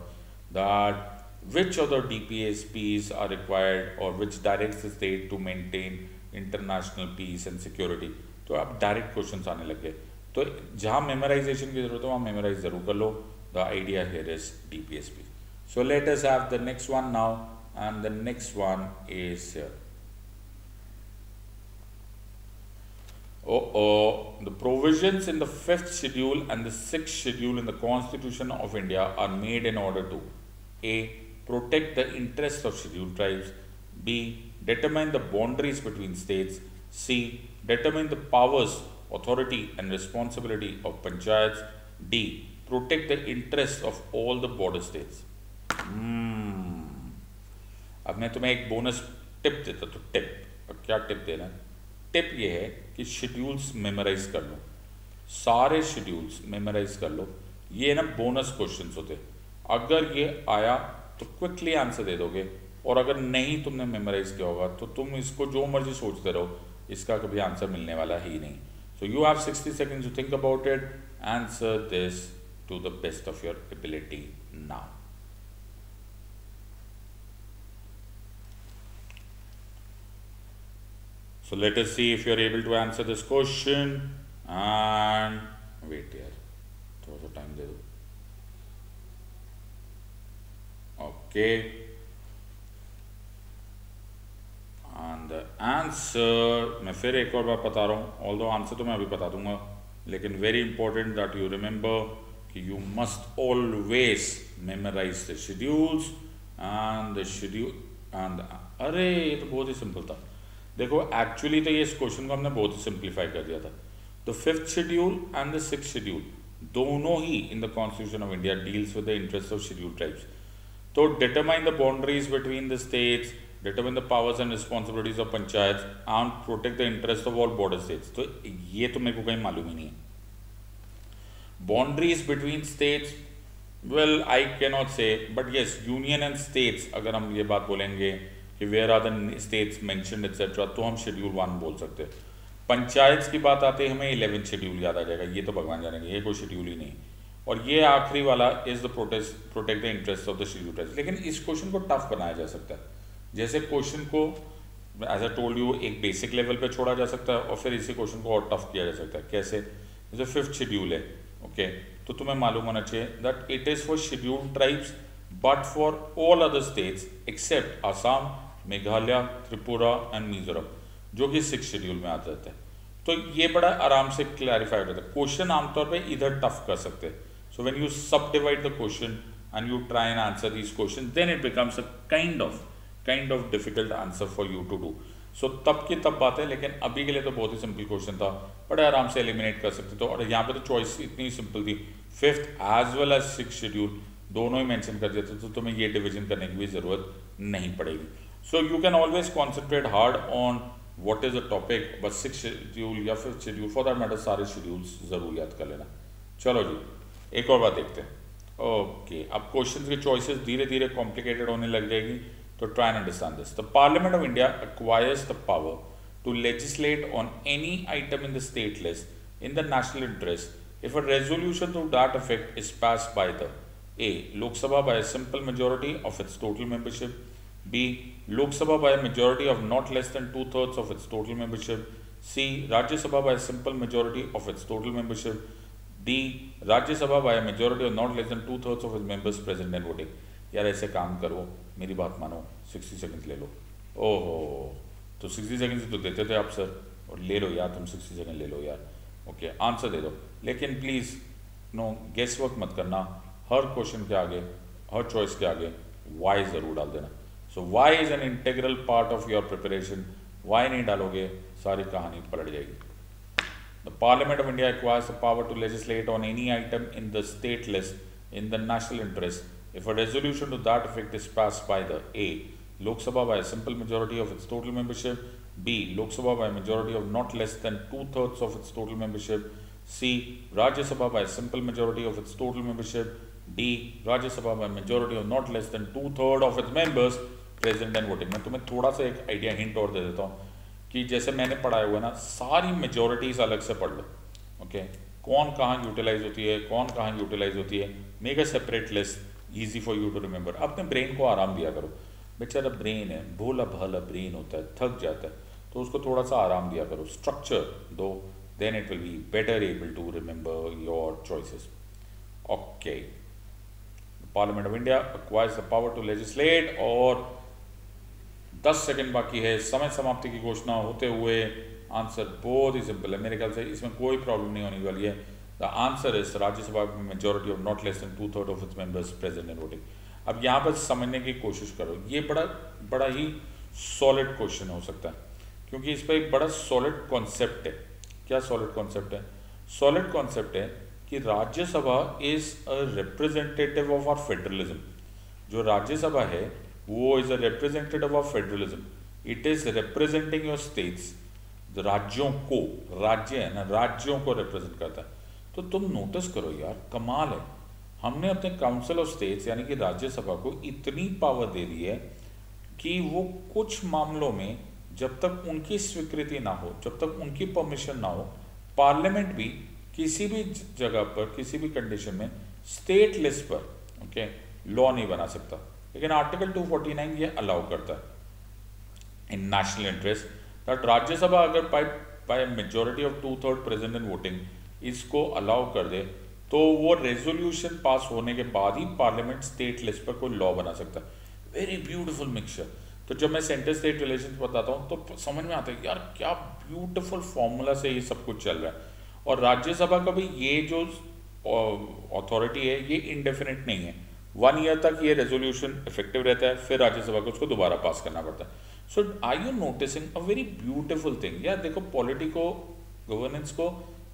that which other DPSPs are required or which directs the state to maintain international peace and security. तो अब डायरेक्ट क्वेश्चंस आने लग गए, तो जहाँ मेमोराइजेशन की जरूरत है वहाँ मेमोराइज जरूर कर लो. The idea here is DPSP. So let us have the next one now, and the next one is here. The provisions in the 5th schedule and the 6th schedule in the Constitution of India are made in order to A. Protect the interests of scheduled tribes, B. Determine the boundaries between states, C. Determine the powers, authority and responsibility of panchayats, D. Protect the interests of all the border states. अब मैं तुम्हें एक bonus tip देता, तो tip, अब क्या tip देना है? टिप ये है कि शेड्यूल्स मेमोराइज कर लो, सारे शेड्यूल्स मेमोराइज कर लो. ये ना बोनस क्वेश्चंस होते, अगर ये आया तो क्विकली आंसर दे दोगे, और अगर नहीं तुमने मेमोराइज किया होगा तो तुम इसको जो मर्जी सोचते रहो, इसका कभी आंसर मिलने वाला ही नहीं. So you have 60 seconds to think about it. Answer this to the best of your ability now. So let us see if you are able to answer this question. And wait here, थोड़ा सा time दे दो. Okay, and the answer मैं फिर एक और बार बता रहा हूँ, although आंसर तो मैं अभी बता दूंगा, लेकिन very important that you remember कि you must always memorize the schedules and the schedule and अरे ये तो बहुत ही सिंपल था. देखो एक्चुअली तो ये इस क्वेश्चन को हमने बहुत ही सिंप्लीफाई कर दिया था. The 5th schedule and the 6th schedule दोनों ही in the constitution of India deals with the interest of scheduled tribes. तो determine the boundaries between the states, determine the powers and responsibilities of panchayat and protect the interest of all border states. तो ये तो मेरे को कहीं मालूम ही नहीं है. Boundaries between states, well I can not say, but yes union and states, अगर हम ये बात बोलेंगे कि where are the states mentioned etcetera, तो हम शेड्यूल 1 बोल सकते हैं. पंचायत की बात आती है हमें 11th शेड्यूल याद आ जाएगा, ये तो भगवान जानेंगे, ये कोई शेड्यूल ही नहीं. और ये आखिरी वाला is the protect the interest of the schedule tribes. लेकिन इस क्वेश्चन को टफ बनाया जा सकता है. जैसे क्वेश्चन को एज आई टोल्ड यू एक बेसिक लेवल पे छोड़ा जा सकता है और फिर इसी क्वेश्चन को और टफ किया जा सकता है. कैसे? जैसे 5th शेड्यूल है, ओके, तो तुम्हें मालूम होना चाहिए that it is for scheduled tribes but for all other states except Assam, Meghalaya, Tripura and Mizoram, जो कि 6th शेड्यूल में आ जाता है. तो ये बड़ा आराम से क्लैरिफाई हो जाता है. क्वेश्चन आमतौर पे इधर टफ कर सकते हैं. So when you subdivide the question and you try and answer these question, then it becomes a kind of difficult answer for you to do. So तब की तब बात है, लेकिन अभी के लिए तो बहुत ही सिंपल क्वेश्चन था, बड़े आराम से एलिमिनेट कर सकते. तो और यहाँ पे तो चॉइस इतनी सिंपल थी, 5th as well as 6th schedule दोनों ही मेंशन कर देते, तो तुम्हें ये डिवीजन करने की भी जरूरत नहीं पड़ेगी. So you can always concentrate hard on what is the topic, but 6th schedule या 5th schedule for that matter सारे schedules जरूर याद कर लेना. चलो जी, एक और बात देखते हैं. ओके, अब क्वेश्चंस के चॉइसेस धीरे धीरे कॉम्प्लिकेटेड होने लग जाएगी, तो try and understand this. The parliament of India acquires the power to legislate on any item in the state list in the national interest if a resolution to that effect is passed by the A. Lok Sabha by a simple majority of its total membership, B. Lok Sabha by a majority of not less than 2/3 of its total membership, C. Rajya Sabha by a simple majority of its total membership, D. Rajya Sabha by a majority of not less than 2/3 of its members present and voting. यार ऐसे काम करो, मेरी बात मानो, 60 second ले लो. ओहो, तो 60 सेकंड तो देते थे आप सर, और ले लो यार, तुम 60 सेकंड ले लो यार. ओके, आंसर दे दो, लेकिन प्लीज़ नो गेस वर्क मत करना. हर क्वेश्चन के आगे, हर चॉइस के आगे वाई ज़रूर डाल देना. So why is an integral part of your preparation. Why नहीं डालोगे सारी कहानी पलट जाएगी. The parliament of India acquires the power to legislate on any item in the state list in the national interest if a resolution to that effect is passed by the A. Lok Sabha by a simple majority of its total membership, B. Lok Sabha by a majority of not less than 2/3 of its total membership, C. Rajya Sabha by a simple majority of its total membership, D. Rajya Sabha by a majority of not less than 2/3 of its members present and voting. मैं तुम्हें थोड़ा सा एक idea hint और दे देता हूँ कि जैसे मैंने पढ़ाया हुआ ना, सारी मेजोरिटीज अलग से पढ़ लो. ओके, कौन कहाँ यूटिलाइज होती है, कौन कहाँ यूटिलाइज होती है, make a separate list. Easy for you to remember. अपने ब्रेन को आराम दिया करो, बेचारा ब्रेन है, भोला भाला ब्रेन होता है, थक जाता है, तो उसको थोड़ा सा आराम दिया करो, स्ट्रक्चर दो, then it will be better able to remember your choices. Okay, parliament of India acquires the power to legislate, और 10 सेकंड बाकी है समय समाप्ति की घोषणा होते हुए। आंसर बहुत ही सिंपल है, मेरे ख्याल से इसमें कोई प्रॉब्लम नहीं होने वाली है। द आंसर इज राज्यसभा में majority of not less than 2/3 of its members present in voting. अब यहाँ पर समझने की कोशिश करो, ये बड़ा ही सॉलिड क्वेश्चन हो सकता है, क्योंकि इस पर एक बड़ा सॉलिड कॉन्सेप्ट है। क्या सॉलिड कॉन्सेप्ट है? सॉलिड कॉन्सेप्ट है कि Rajya Sabha is a representative of our federalism. जो राज्यसभा है वो is a representative of federalism, it is representing your states, राज्यों को, राज्य है ना, राज्यों को रिप्रेजेंट करता है। तो तुम नोटिस करो यार, कमाल है, हमने अपने काउंसिल ऑफ स्टेट्स यानी कि राज्यसभा को इतनी पावर दे दी है कि वो कुछ मामलों में जब तक उनकी स्वीकृति ना हो, जब तक उनकी परमिशन ना हो, पार्लियामेंट भी किसी भी जगह पर किसी भी कंडीशन में स्टेट लिस्ट पर ओके लॉ नहीं बना सकता। लेकिन आर्टिकल 249 ये अलाउ करता है इन नेशनल इंटरेस्ट दैट राज्यसभा अगर by majority of 2/3 present in voting इसको अलाउ कर दे, तो वो रेजोल्यूशन पास होने के बाद ही पार्लियामेंट स्टेट लिस्ट पर कोई लॉ बना सकता है। Very beautiful mixture. तो जब मैं सेंटर स्टेट रिलेशन बताता हूँ तो समझ में आता है यार क्या ब्यूटीफुल फॉर्मूला से ये सब कुछ चल रहा है। और राज्यसभा का भी ये जो अथॉरिटी है ये इंडेफिनिट नहीं है, 1 ईयर तक ये रेजोल्यूशन इफेक्टिव रहता है, फिर राज्यसभा को उसको दोबारा पास करना पड़ता है। So are you noticing a very beautiful thing? यार देखो, पॉलिटी को, गवर्नेंस को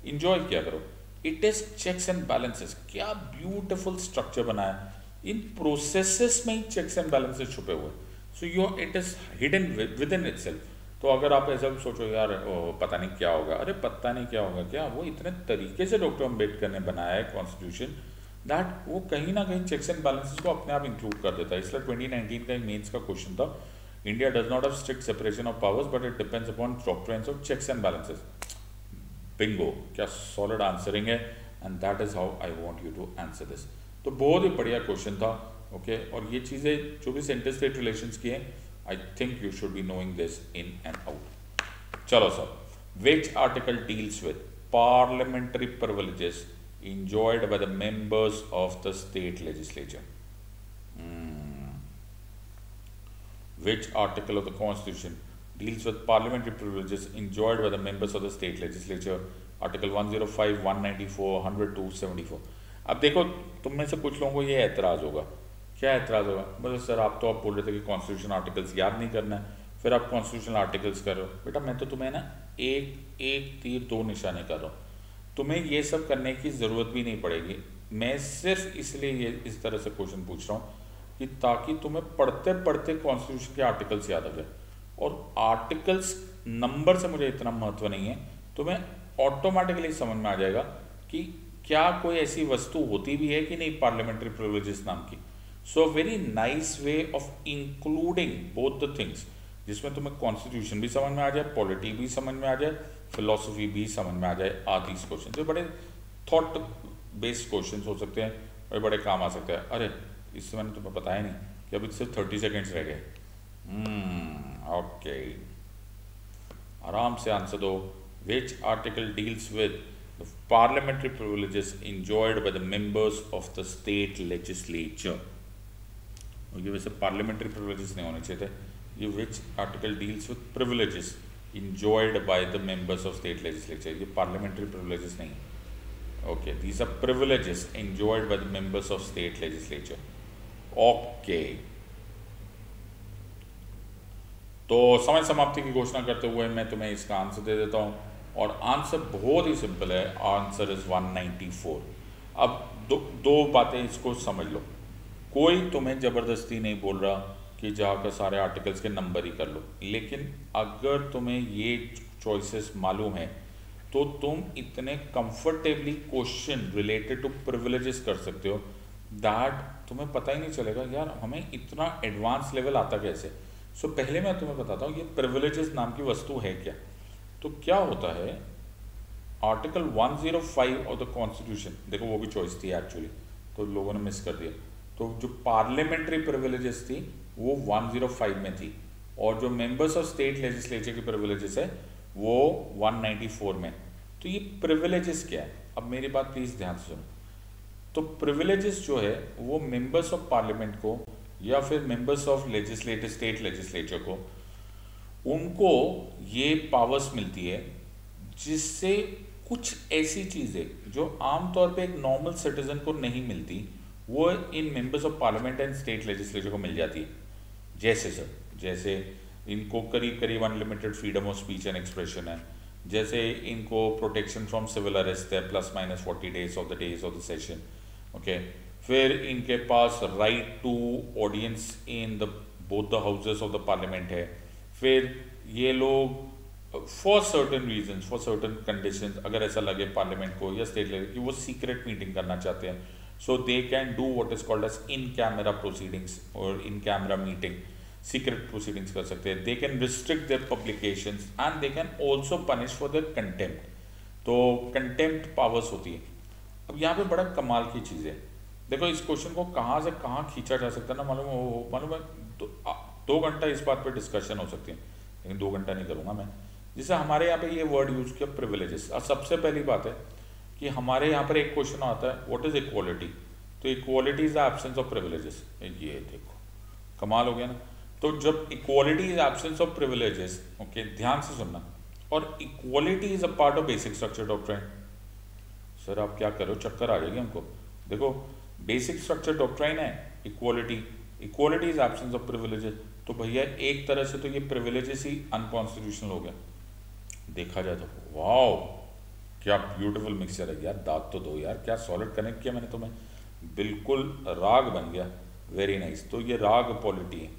इंजॉय किया करो। It is checks and balances. क्या ब्यूटीफुल स्ट्रक्चर बनाया, इन प्रोसेसेस में ही चेक्स एंड बैलेंसेस छुपे हुए। So your it is hidden with in itself. तो अगर आप ऐसा सोचो यार पता नहीं क्या होगा, अरे पता नहीं क्या होगा क्या, वो इतने तरीके से डॉक्टर अम्बेडकर ने बनाया है कॉन्स्टिट्यूशन दैट वो कहीं ना कहीं चेक्स एंड बैलेंसेस को अपने आप इंक्लूड कर देता है। इसलिए 2019 का मेंस का क्वेश्चन था, India does not have strict separation of powers but it depends upon doctrines of checks and balances. Bingo, क्या सॉलिड आंसरिंग है, and that is how I want you to answer this. तो बहुत ही बढ़िया question था okay और ये चीज़ें जो भी सेंटर स्टेट रिलेशंस की हैं, I think you should be knowing this in and out. चलो sir, which article deals with parliamentary privileges enjoyed by the members of the state legislature? Which article of the constitution deals with parliamentary privileges enjoyed by the members of the state legislature? Article 105, 194, 102, 74। अब देखो, तुम में से कुछ लोगों को ये एतराज़ होगा। क्या एतराज़ होगा? मतलब सर आप तो आप बोल रहे थे कि कॉन्स्टिट्यूशन आर्टिकल्स याद नहीं करना है, फिर आप कॉन्स्टिट्यूशनल आर्टिकल्स कर रहे हो। बेटा मैं तो तुम्हें ना एक तीर 2 निशाने कर रहा हूँ, तुम्हें ये सब करने की ज़रूरत भी नहीं पड़ेगी। मैं सिर्फ इसलिए ये इस तरह से क्वेश्चन पूछ रहा हूँ कि ताकि तुम्हें पढ़ते पढ़ते कॉन्स्टिट्यूशन के आर्टिकल्स याद आ जाए। और आर्टिकल्स नंबर से मुझे इतना महत्व नहीं है, तुम्हें ऑटोमेटिकली समझ में आ जाएगा कि क्या कोई ऐसी वस्तु होती भी है कि नहीं पार्लियामेंट्री प्रिविलेजेस नाम की। So very nice way of including both the things, जिसमें तुम्हें कॉन्स्टिट्यूशन भी समझ में आ जाए, पॉलिटी भी समझ में आ जाए, फिलोसफी भी समझ में आ जाए। आदि क्वेश्चन जो बड़े थॉट बेस्ड क्वेश्चन हो सकते हैं और बड़े काम आ सकते हैं। अरे इससे मैंने तुम्हें बताया नहीं कि अभी सिर्फ 30 सेकेंड्स रह गए। ओके, आराम से आंसर दो। विच article deals with the parliamentary privileges enjoyed by the members of the state legislature? ये वैसे पार्लियामेंट्री प्रिविलेजेस नहीं होने चाहिए थे, ये विच article deals with privileges enjoyed by the members of state legislature, ये parliamentary privileges नहीं है। okay, these are privileges enjoyed by the members of state legislature। okay, तो समय समाप्ति की घोषणा करते हुए मैं तुम्हें इसका आंसर दे देता हूँ और आंसर बहुत ही सिंपल है, आंसर इज 194। अब दो बातें इसको समझ लो, कोई तुम्हें जबरदस्ती नहीं बोल रहा कि जाकर सारे आर्टिकल्स के नंबर ही कर लो, लेकिन अगर तुम्हें ये चॉइसेस मालूम है तो तुम इतने comfortably question related to privileges कर सकते हो दैट तुम्हें पता ही नहीं चलेगा यार हमें इतना एडवांस लेवल आता कैसे। सो पहले मैं तुम्हें बताता हूँ ये प्रिविलेजेस नाम की वस्तु है क्या। तो क्या होता है, आर्टिकल 105 ऑफ द कॉन्स्टिट्यूशन, देखो वो भी चॉइस थी एक्चुअली तो लोगों ने मिस कर दिया। तो जो पार्लियामेंट्री प्रिविलेजेस थी वो 105 में थी, और जो मेंबर्स ऑफ स्टेट लेजिस्लेचर की प्रिविलेजेस है वो 194 में। तो ये प्रिविलेजेस क्या है, अब मेरी बात प्लीज ध्यान से सुनो। तो प्रिविलेजेस जो है वो मेंबर्स ऑफ पार्लियामेंट को या फिर members of legislative state legislature को, उनको ये पावर्स मिलती है जिससे कुछ ऐसी चीज़ें जो आमतौर पे एक नॉर्मल सिटीजन को नहीं मिलती, वो इन members of parliament and state legislature को मिल जाती है। जैसे सर, जैसे इनको करीब करीब unlimited freedom of speech and expression है, जैसे इनको प्रोटेक्शन फ्रॉम सिविल अरेस्ट है ±40 days of the days of the session, okay. फिर इनके पास right to audience in the both the houses of the parliament है। फिर ये लोग for certain reasons, for certain conditions, अगर ऐसा लगे पार्लियामेंट को या स्टेट लेवल की वो सीक्रेट मीटिंग करना चाहते हैं, so they can do what is called as in camera proceedings और in camera meeting, secret proceedings कर सकते हैं। They can restrict their publications and they can also punish for their contempt. तो contempt powers होती है। अब यहाँ पे बड़ा कमाल की चीज़ है, देखो इस क्वेश्चन को कहाँ से कहाँ खींचा जा सकता है ना, मालूम है 2 घंटा इस बात पे डिस्कशन हो सकती है, लेकिन 2 घंटा नहीं करूँगा मैं। जैसे हमारे यहाँ पे ये वर्ड यूज किया प्रिविलेजेस। अब सबसे पहली बात है कि हमारे यहाँ पर एक क्वेश्चन आता है व्हाट इज इक्वालिटी, तो equality is the absence of privileges. ये देखो कमाल हो गया ना। तो जब equality is absence of privileges, okay ध्यान से सुनना, और equality is a part of basic structure doctrine. Sir आप क्या करो, चक्कर आ जाएगी हमको। देखो बेसिक स्ट्रक्चर डॉक्ट्राइन है equality, equality is absence of privileges, तो भैया एक तरह से तो ये प्रिविलेजेस ही अनकॉन्स्टिट्यूशनल हो गया देखा जाए तो। वाओ क्या ब्यूटीफुल मिक्सचर है यार, दांत तो दो यार, क्या सॉलिड कनेक्ट किया मैंने तुम्हें, बिल्कुल राग बन गया, वेरी नाइस। तो ये राग पॉलिटी है।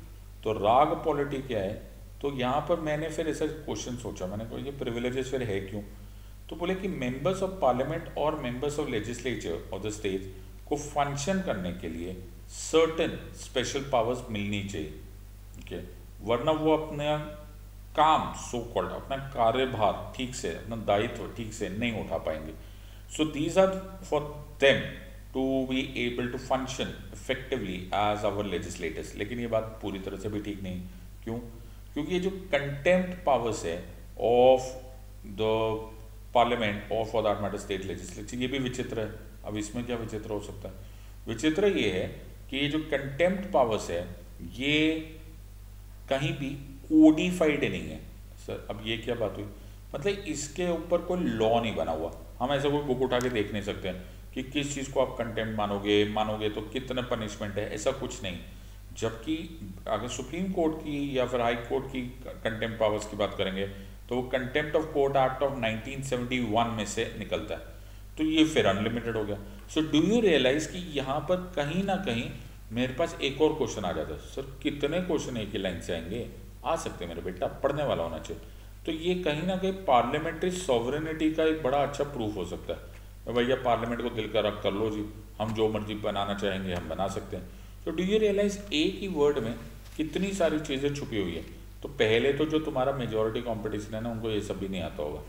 तो राग पॉलिटी क्या है, तो यहाँ पर मैंने फिर ऐसा क्वेश्चन सोचा, मैंने कहा ये प्रिविलेजेस फिर है क्यों, तो बोले कि मेंबर्स ऑफ पार्लियामेंट और members of legislature of the state को फंक्शन करने के लिए सर्टेन स्पेशल पावर्स मिलनी चाहिए, ओके, वरना वो अपना काम सो कॉल्ड अपना कार्यभार ठीक से, अपना दायित्व ठीक से नहीं उठा पाएंगे। So these are for them to be able to function effectively as our legislators. लेकिन ये बात पूरी तरह से भी ठीक नहीं, क्यों? क्योंकि ये जो कंटेम्प्ट पावर्स है ऑफ द पार्लियामेंट और for that matter state legislature, ये भी विचित्र है। अब इसमें क्या विचित्र हो सकता है? विचित्र ये है कि ये जो कंटेम्प्ट पावर्स है ये कहीं भी कोडिफाइड नहीं है। सर अब ये क्या बात हुई, मतलब इसके ऊपर कोई लॉ नहीं बना हुआ, हम ऐसा कोई बुक उठा के देख नहीं सकते हैं कि किस चीज़ को आप कंटेम्प्ट मानोगे तो कितना पनिशमेंट है, ऐसा कुछ नहीं। जबकि अगर सुप्रीम कोर्ट की या फिर हाई कोर्ट की कंटेम्प्ट पावर्स की बात करेंगे तो वो contempt of court act of 1971 में से निकलता है, तो ये फिर अनलिमिटेड हो गया। सो डू यू रियलाइज कि यहाँ पर कहीं ना कहीं मेरे पास एक और क्वेश्चन आ जाता है, सर कितने क्वेश्चन एक ही लाइन से आएंगे? आ सकते हैं मेरे बेटा, पढ़ने वाला होना चाहिए। तो ये कहीं ना कहीं पार्लियामेंट्री सॉवरेनिटी का एक बड़ा अच्छा प्रूफ हो सकता है। भैया पार्लियामेंट को दिल का रख कर लो जी, हम जो मर्जी बनाना चाहेंगे हम बना सकते हैं। तो डू यू रियलाइज एक ही वर्ड में कितनी सारी चीज़ें छुपी हुई है। तो पहले तो जो तुम्हारा मेजॉरिटी कॉम्पिटिशन है ना, उनको ये सब भी नहीं आता होगा,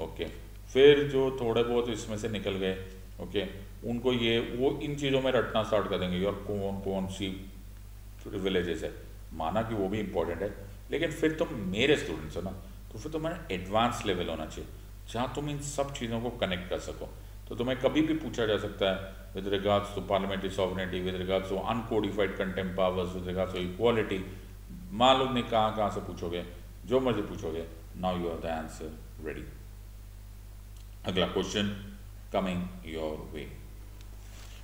ओके। फिर जो थोड़े बहुत इसमें से निकल गए, ओके, उनको ये वो इन चीज़ों में रटना स्टार्ट कर देंगे, और कौन कौन सी प्रिविलेजेस है, माना कि वो भी इंपॉर्टेंट है, लेकिन फिर तुम मेरे स्टूडेंट्स हो ना, तो फिर तुम्हारा एडवांस लेवल होना चाहिए जहाँ तुम इन सब चीज़ों को कनेक्ट कर सको। तो तुम्हें कभी भी पूछा जा सकता है with regards to parliamentary sovereignty, with regards to uncodified contempt powers, with regards to equality, मालूम नहीं कहाँ से पूछोगे, जो मर्जी पूछोगे, now you have the answer ready. अगला question coming your way,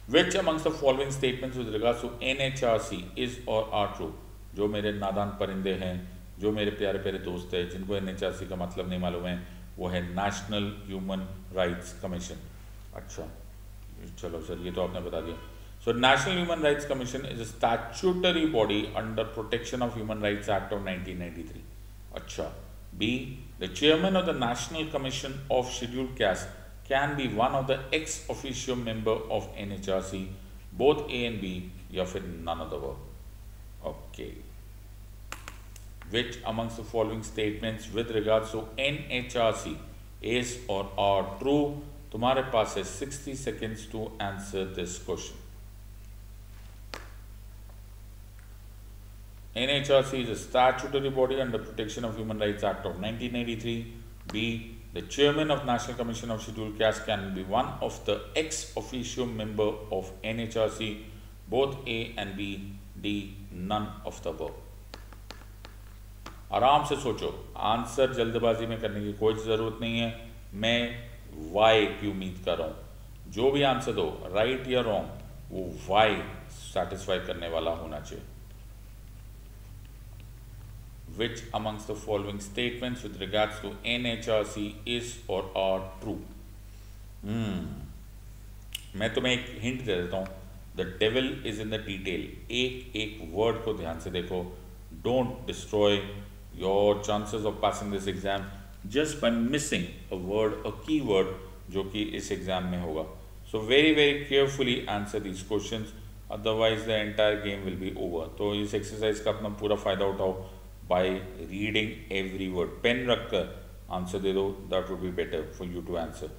which amongst the following statements with regards to NHRC is or are true. जो मेरे नादान परिंदे हैं, जो मेरे प्यारे प्यारे दोस्त हैं जिनको NHRC का मतलब नहीं मालूम है, वो है नेशनल ह्यूमन राइट्स कमीशन। अच्छा चलो सर ये तो आपने बता दिया। So national human rights commission is a statutory body under protection of human rights act of 1993। अच्छा, B the chairman of the national commission of scheduled caste can be one of the ex officio member of NHRC, both A and B, या फिर none of the above. Okay, which amongst the following statements with regards to NHRC is or are true? तुम्हारे पास है 60 seconds to answer this question. NHRC is a statutory body under Protection of Human Rights Act of 1993. B. The chairman of National Commission of Scheduled Caste can be one of the ex officio member of NHRC, both A and B. D. None of the above. आराम से सोचो, answer जल्दबाजी में करने की कोई ज़रूरत नहीं है. मैं वाई की उम्मीद कर रहा हूँ. जो भी आंसर दो, राइट या रॉन्ग, वो वाई सेटिस्फाई करने वाला होना चाहिए. Which amongst the following statements with regards to NHRC is or are true? मैं तुम्हें एक हिंट दे देता हूँ. The devil is in the detail. एक एक वर्ड को ध्यान से देखो. Don't destroy your chances of passing this exam just by missing a word, a keyword जो कि इस एग्जाम में होगा. So very very carefully answer these questions. Otherwise the entire game will be over. तो इस एक्सरसाइज का अपना पूरा फायदा उठाओ by reading every word. Pen रख कर आंसर दे दो. That would be better for you to answer.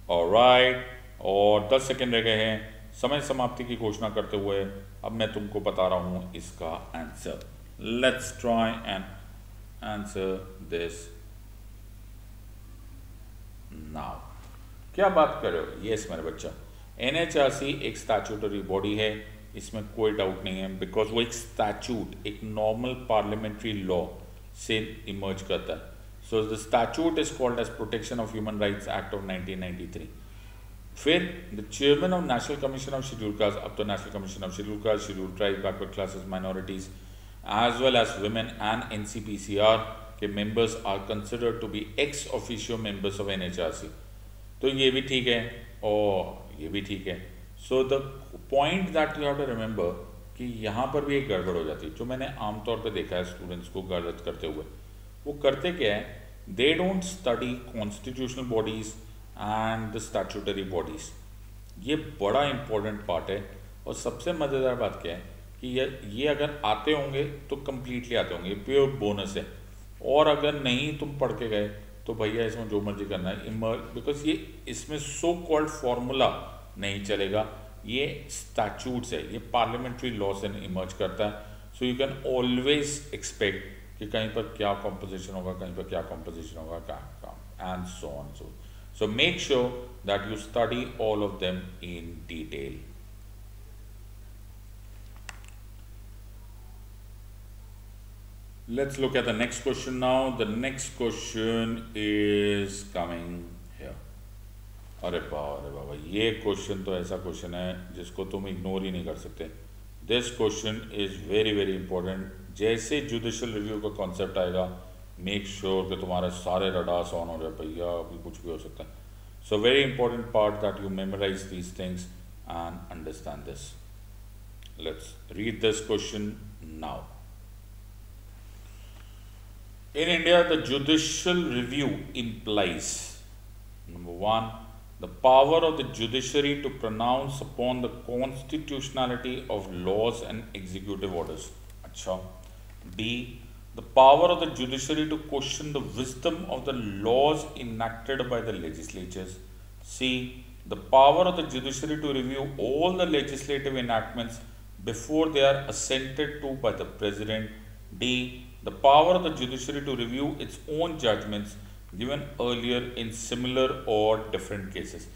Alright. और 10 सेकेंड रह गए हैं समय समाप्ति की घोषणा करते हुए. अब मैं तुमको बता रहा हूं इसका answer. Let's try and answer this now. क्या बात कर रहे हो? Yes मेरे बच्चा. NHRC एक स्टैट्यूटरी बॉडी है, इसमें कोई डाउट नहीं है, बिकॉज वो एक स्टैचूट, एक नॉर्मल पार्लियामेंट्री लॉ से इमर्ज करता है. So the statute is called as protection of human rights act of 1993. फिर the chairman of national commission of scheduled caste, अब तो national commission of scheduled caste, scheduled tribe, backward classes, minorities as well as women and NCPCR के members are considered to be ex officio members of NHRC. तो ये भी ठीक है और ये भी ठीक है. So the point that you have to remember कि यहाँ पर भी एक गड़बड़ हो जाती है, जो मैंने आमतौर पे देखा है स्टूडेंट्स को गलत करते हुए. वो करते क्या है, they don't study constitutional bodies and the statutory bodies. ये बड़ा इंपॉर्टेंट पार्ट है. और सबसे मज़ेदार बात क्या है कि ये अगर आते होंगे तो कम्प्लीटली आते होंगे, प्योर बोनस है. और अगर नहीं तुम पढ़ के गए तो भैया इसमें जो मर्जी करना है, बिकॉज ये इसमें सो कॉल्ड फॉर्मूला नहीं चलेगा. ये स्टैट्यूट्स है, ये पार्लियामेंट्री लॉ से इमर्ज करता है. So you can always expect कि कहीं पर क्या कॉम्पोजिशन होगा, कहीं पर क्या कॉम्पोजिशन होगा, क्या and so on. So make sure that you study all of them in detail. Let's look at the next question now. The next question is coming here. अरे बाबा ये क्वेश्चन तो ऐसा क्वेश्चन है जिसको तुम इग्नोर ही नहीं कर सकते. This question is very very important. जैसे जुडिशियल रिव्यू का कॉन्सेप्ट आएगा, मेक श्योर कि तुम्हारे सारे रडार्स ऑन हो रहे भैया, अभी कुछ भी हो सकता है. So very important part that you memorise these things and understand this. Let's read this question now. In India, the judicial review implies, number one, the power of the judiciary to pronounce upon the constitutionality of laws and executive orders. Achha. B, the power of the judiciary to question the wisdom of the laws enacted by the legislatures. C, the power of the judiciary to review all the legislative enactments before they are assented to by the president. D, the power of the judiciary to review its own judgments given earlier in similar or different cases.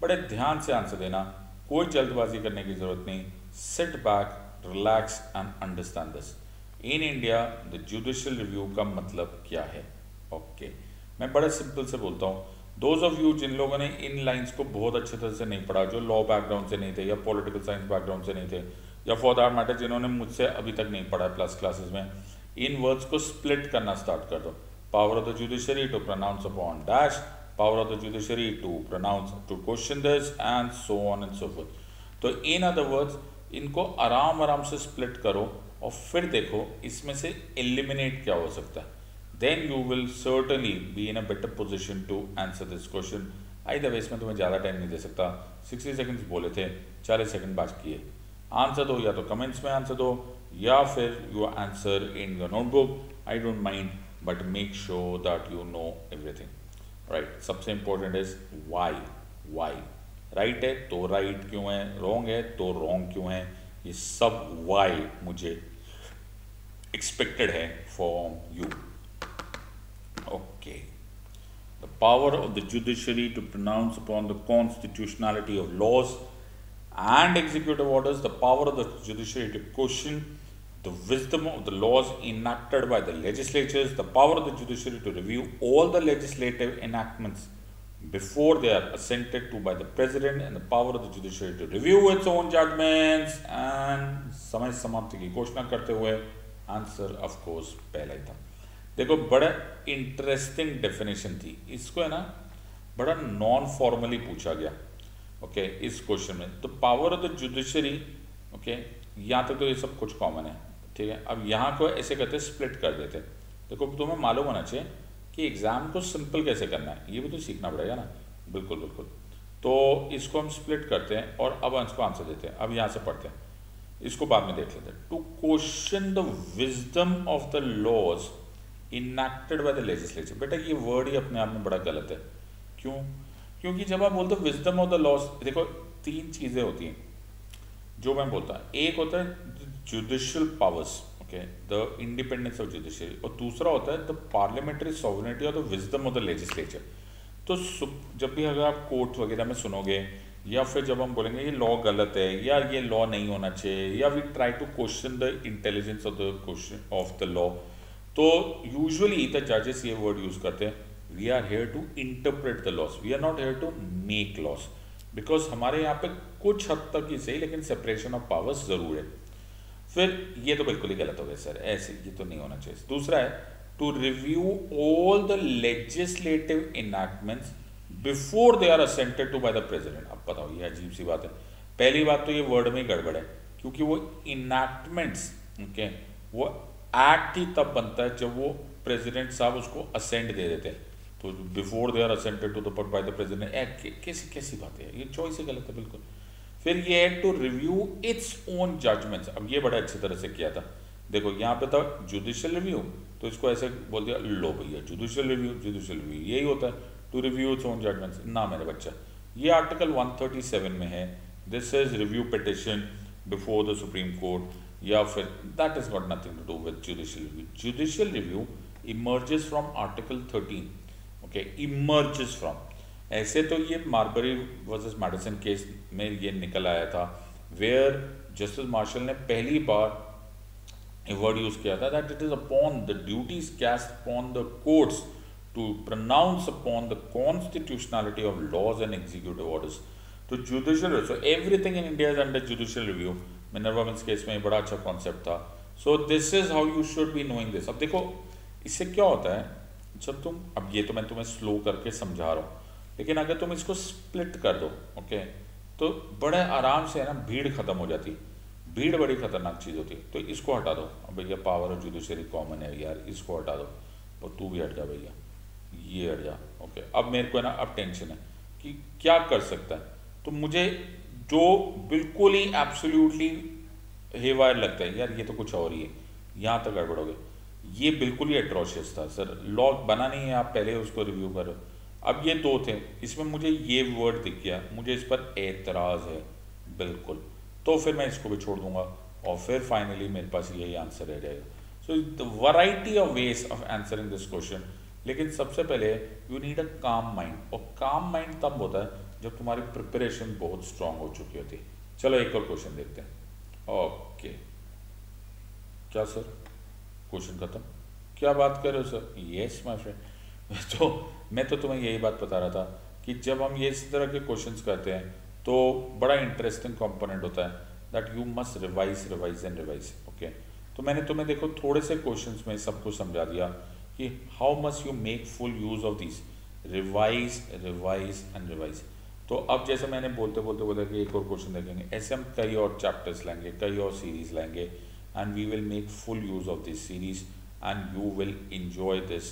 बड़े ध्यान से answer देना, कोई जल्दबाजी करने की जरूरत नहीं. Sit back, relax and understand this. In India, the judicial review का मतलब क्या है? Okay. मैं बड़े सिंपल से बोलता हूँ. Those of you जिन लोगों ने इन लाइंस को बहुत अच्छे तरह से नहीं पढ़ा, जो लॉ बैकग्राउंड से नहीं थे या पॉलिटिकल साइंस बैकग्राउंड से नहीं थे, या फॉर दैट मैटर जिन्होंने मुझसे अभी तक नहीं पढ़ा प्लस क्लासेस में, इन वर्ड्स को स्प्लिट करना स्टार्ट कर दो. Power of the judiciary to pronounce upon dash, power of the judiciary to pronounce to question this and so on and so forth. तो इन अदर वर्ड्स इनको आराम आराम से स्प्लिट करो और फिर देखो इसमें से एलिमिनेट क्या हो सकता है. Then you will certainly be in a better position to answer this question. Either way इसमें तुम्हें ज़्यादा टाइम नहीं दे सकता. 60 सेकेंड्स बोले थे, 40 सेकेंड बाकी है. आंसर दो, या तो कमेंट्स में आंसर दो या फिर you answer in your notebook. I don't mind, but make sure that you know everything. Right, सबसे important is why. Why right है तो राइट क्यों है, रॉन्ग है तो रॉन्ग क्यों है, ये सब वाई मुझे एक्सपेक्टेड है from you. Okay, the power of the judiciary to pronounce upon the constitutionality of laws and executive orders, the power of the judiciary to question the wisdom of the laws enacted by the legislatures, the power of the judiciary to review all the legislative enactments before they are assented to by the president, and the power of the judiciary to review its own judgments and समय समाप्ति की घोषणा करते हुए answer of course पहला ही था। देखो बड़ा इंटरेस्टिंग डेफिनेशन थी, इसको है ना बड़ा नॉन फॉर्मली पूछा गया। ओके इस क्वेश्चन में तो power of the judiciary, okay यहाँ तक तो ये सब कुछ कॉमन है, ठीक है। अब यहाँ को ऐसे करते स्प्लिट कर देते। देखो तुम्हें मालूम होना चाहिए कि एग्जाम को सिंपल कैसे करना है, ये भी तो सीखना पड़ेगा ना। बिल्कुल बिल्कुल, तो इसको हम स्प्लिट करते हैं और अब इसको आंसर देते हैं। अब यहाँ से पढ़ते हैं, इसको बाद में देख लेते हैं। To question the wisdom of the laws enacted by the legislature. बेटा ये वर्ड ही अपने आप में बड़ा गलत है। क्यों? क्योंकि जब आप बोलते हो विजडम ऑफ द लॉज, देखो तीन चीज़ें होती हैं जो मैं बोलता हूँ। एक होता है judicial powers, okay, the independence of judiciary, और दूसरा होता है द पार्लियामेंट्री सॉवरेनिटी और the wisdom of the legislature. तो जब भी अगर आप कोर्ट वगैरह में सुनोगे या फिर जब हम बोलेंगे ये लॉ गलत है या ये लॉ नहीं होना चाहिए या we try to question the intelligence of the question of the law, तो यूजुअली द जजेस ये वर्ड यूज करते हैं, we are here to interpret the laws, we are not here to make laws. Because हमारे यहाँ पे कुछ हद तक ही सही लेकिन सेपरेशन ऑफ पावर्स जरूर है। फिर ये तो बिल्कुल ही गलत हो गया सर, ऐसे ये तो नहीं होना चाहिए। दूसरा है to review all the legislative enactments before they are assented to by the president. अब बताओ ये अजीब सी बात है। पहली बात तो ये वर्ड में गड़बड़ है, क्योंकि वो इनैक्टमेंट्स, ओके, वो एक्ट ही तब बनता है जब वो प्रेसिडेंट साहब उसको असेंट दे देते हैं। तो before they are assented to the by the president, कैसी कैसी बात है, ये चॉइस ही गलत है बिल्कुल। फिर ये है to review its own judgments. अब ये बड़ा अच्छी तरह से किया था। देखो यहाँ पे था जुडिशियल रिव्यू, तो इसको ऐसे बोल दिया, लो भैया जुडिशियल रिव्यू, जुडिशियल रिव्यू यही होता है, to review its own judgements. ना मेरे बच्चा, ये आर्टिकल 137 में है, this is review petition before the supreme court, या फिर that is got nothing to do with judicial review. Judicial review emerges from article 13, okay, emerges from. ऐसे तो ये मार्बरी वर्सेस मैडिसन केस में ये निकल आया था, वेयर जस्टिस मार्शल ने पहली बार वर्ड यूज किया था that it is upon the duties cast upon the courts to pronounce upon the constitutionality of laws and executive orders. तो judicial, so everything in India is under judicial review. Minerva Mills case में बड़ा अच्छा concept था। So this is how you should be knowing this. अब देखो इससे क्या होता है, जब तुम, अब ये तो मैं तुम्हें स्लो करके समझा रहा हूँ, लेकिन अगर तुम इसको स्प्लिट कर दो, ओके, तो बड़े आराम से है ना भीड़ खत्म हो जाती। भीड़ बड़ी खतरनाक चीज़ होती है। तो इसको हटा दो। अब भैया पावर ऑफ जुडिशरी कॉमन है यार, इसको हटा दो, और तू भी हट जा भैया, ये हट जा, ओके। अब मेरे को है ना अब टेंशन है कि क्या कर सकता है। तो मुझे जो बिल्कुल ही एब्सोल्युटली हेवायर लगता है यार, ये तो कुछ और ही है, यहाँ तक गड़बड़ हो गई, ये बिल्कुल ही एट्रोशियस था सर, लॉ बना नहीं है, आप पहले उसको रिव्यू करो। अब ये दो थे, इसमें मुझे ये वर्ड दिख गया, मुझे इस पर एतराज़ है बिल्कुल, तो फिर मैं इसको भी छोड़ दूंगा और फिर फाइनली मेरे पास यही आंसर रह जाएगा। So the variety of ways of answering this question, लेकिन सबसे पहले यू नीड अ काम माइंड, और काम माइंड तब होता है जब तुम्हारी प्रिपरेशन बहुत स्ट्रांग हो चुकी होती है। चलो एक और क्वेश्चन देखते हैं। ओके, क्या सर क्वेश्चन खत्म? क्या बात कर रहे हो सर? Yes my friend. तो मैं तो तुम्हें यही बात बता रहा था कि जब हम ये इस तरह के क्वेश्चंस करते हैं तो बड़ा इंटरेस्टिंग कंपोनेंट होता है that you must revise revise and revise, okay. तो मैंने तुम्हें देखो थोड़े से क्वेश्चंस में सब कुछ समझा दिया कि how must you make full use of this, revise revise and revise. तो अब जैसे मैंने बोलते बोलते बोला कि एक और क्वेश्चन देखेंगे, ऐसे हम कई और चैप्टर्स लेंगे, कई और सीरीज लेंगे, and we will make full use of this series and you will enjoy this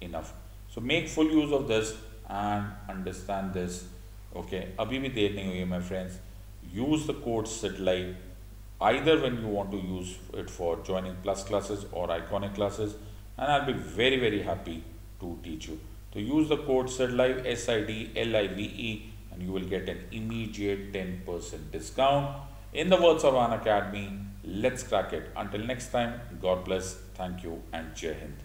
enough. So make full use of this and understand this, okay. अभी भी देर नहीं हुई है my friends. Use the code SIDLIVE either when you want to use it for joining plus classes or iconic classes, and I'll be very very happy to teach you. So use the code SIDLIVE, SIDLIVE, and you will get an immediate 10% discount. In the words of An Academy, let's crack it. Until next time, God bless, thank you, and Jai Hind.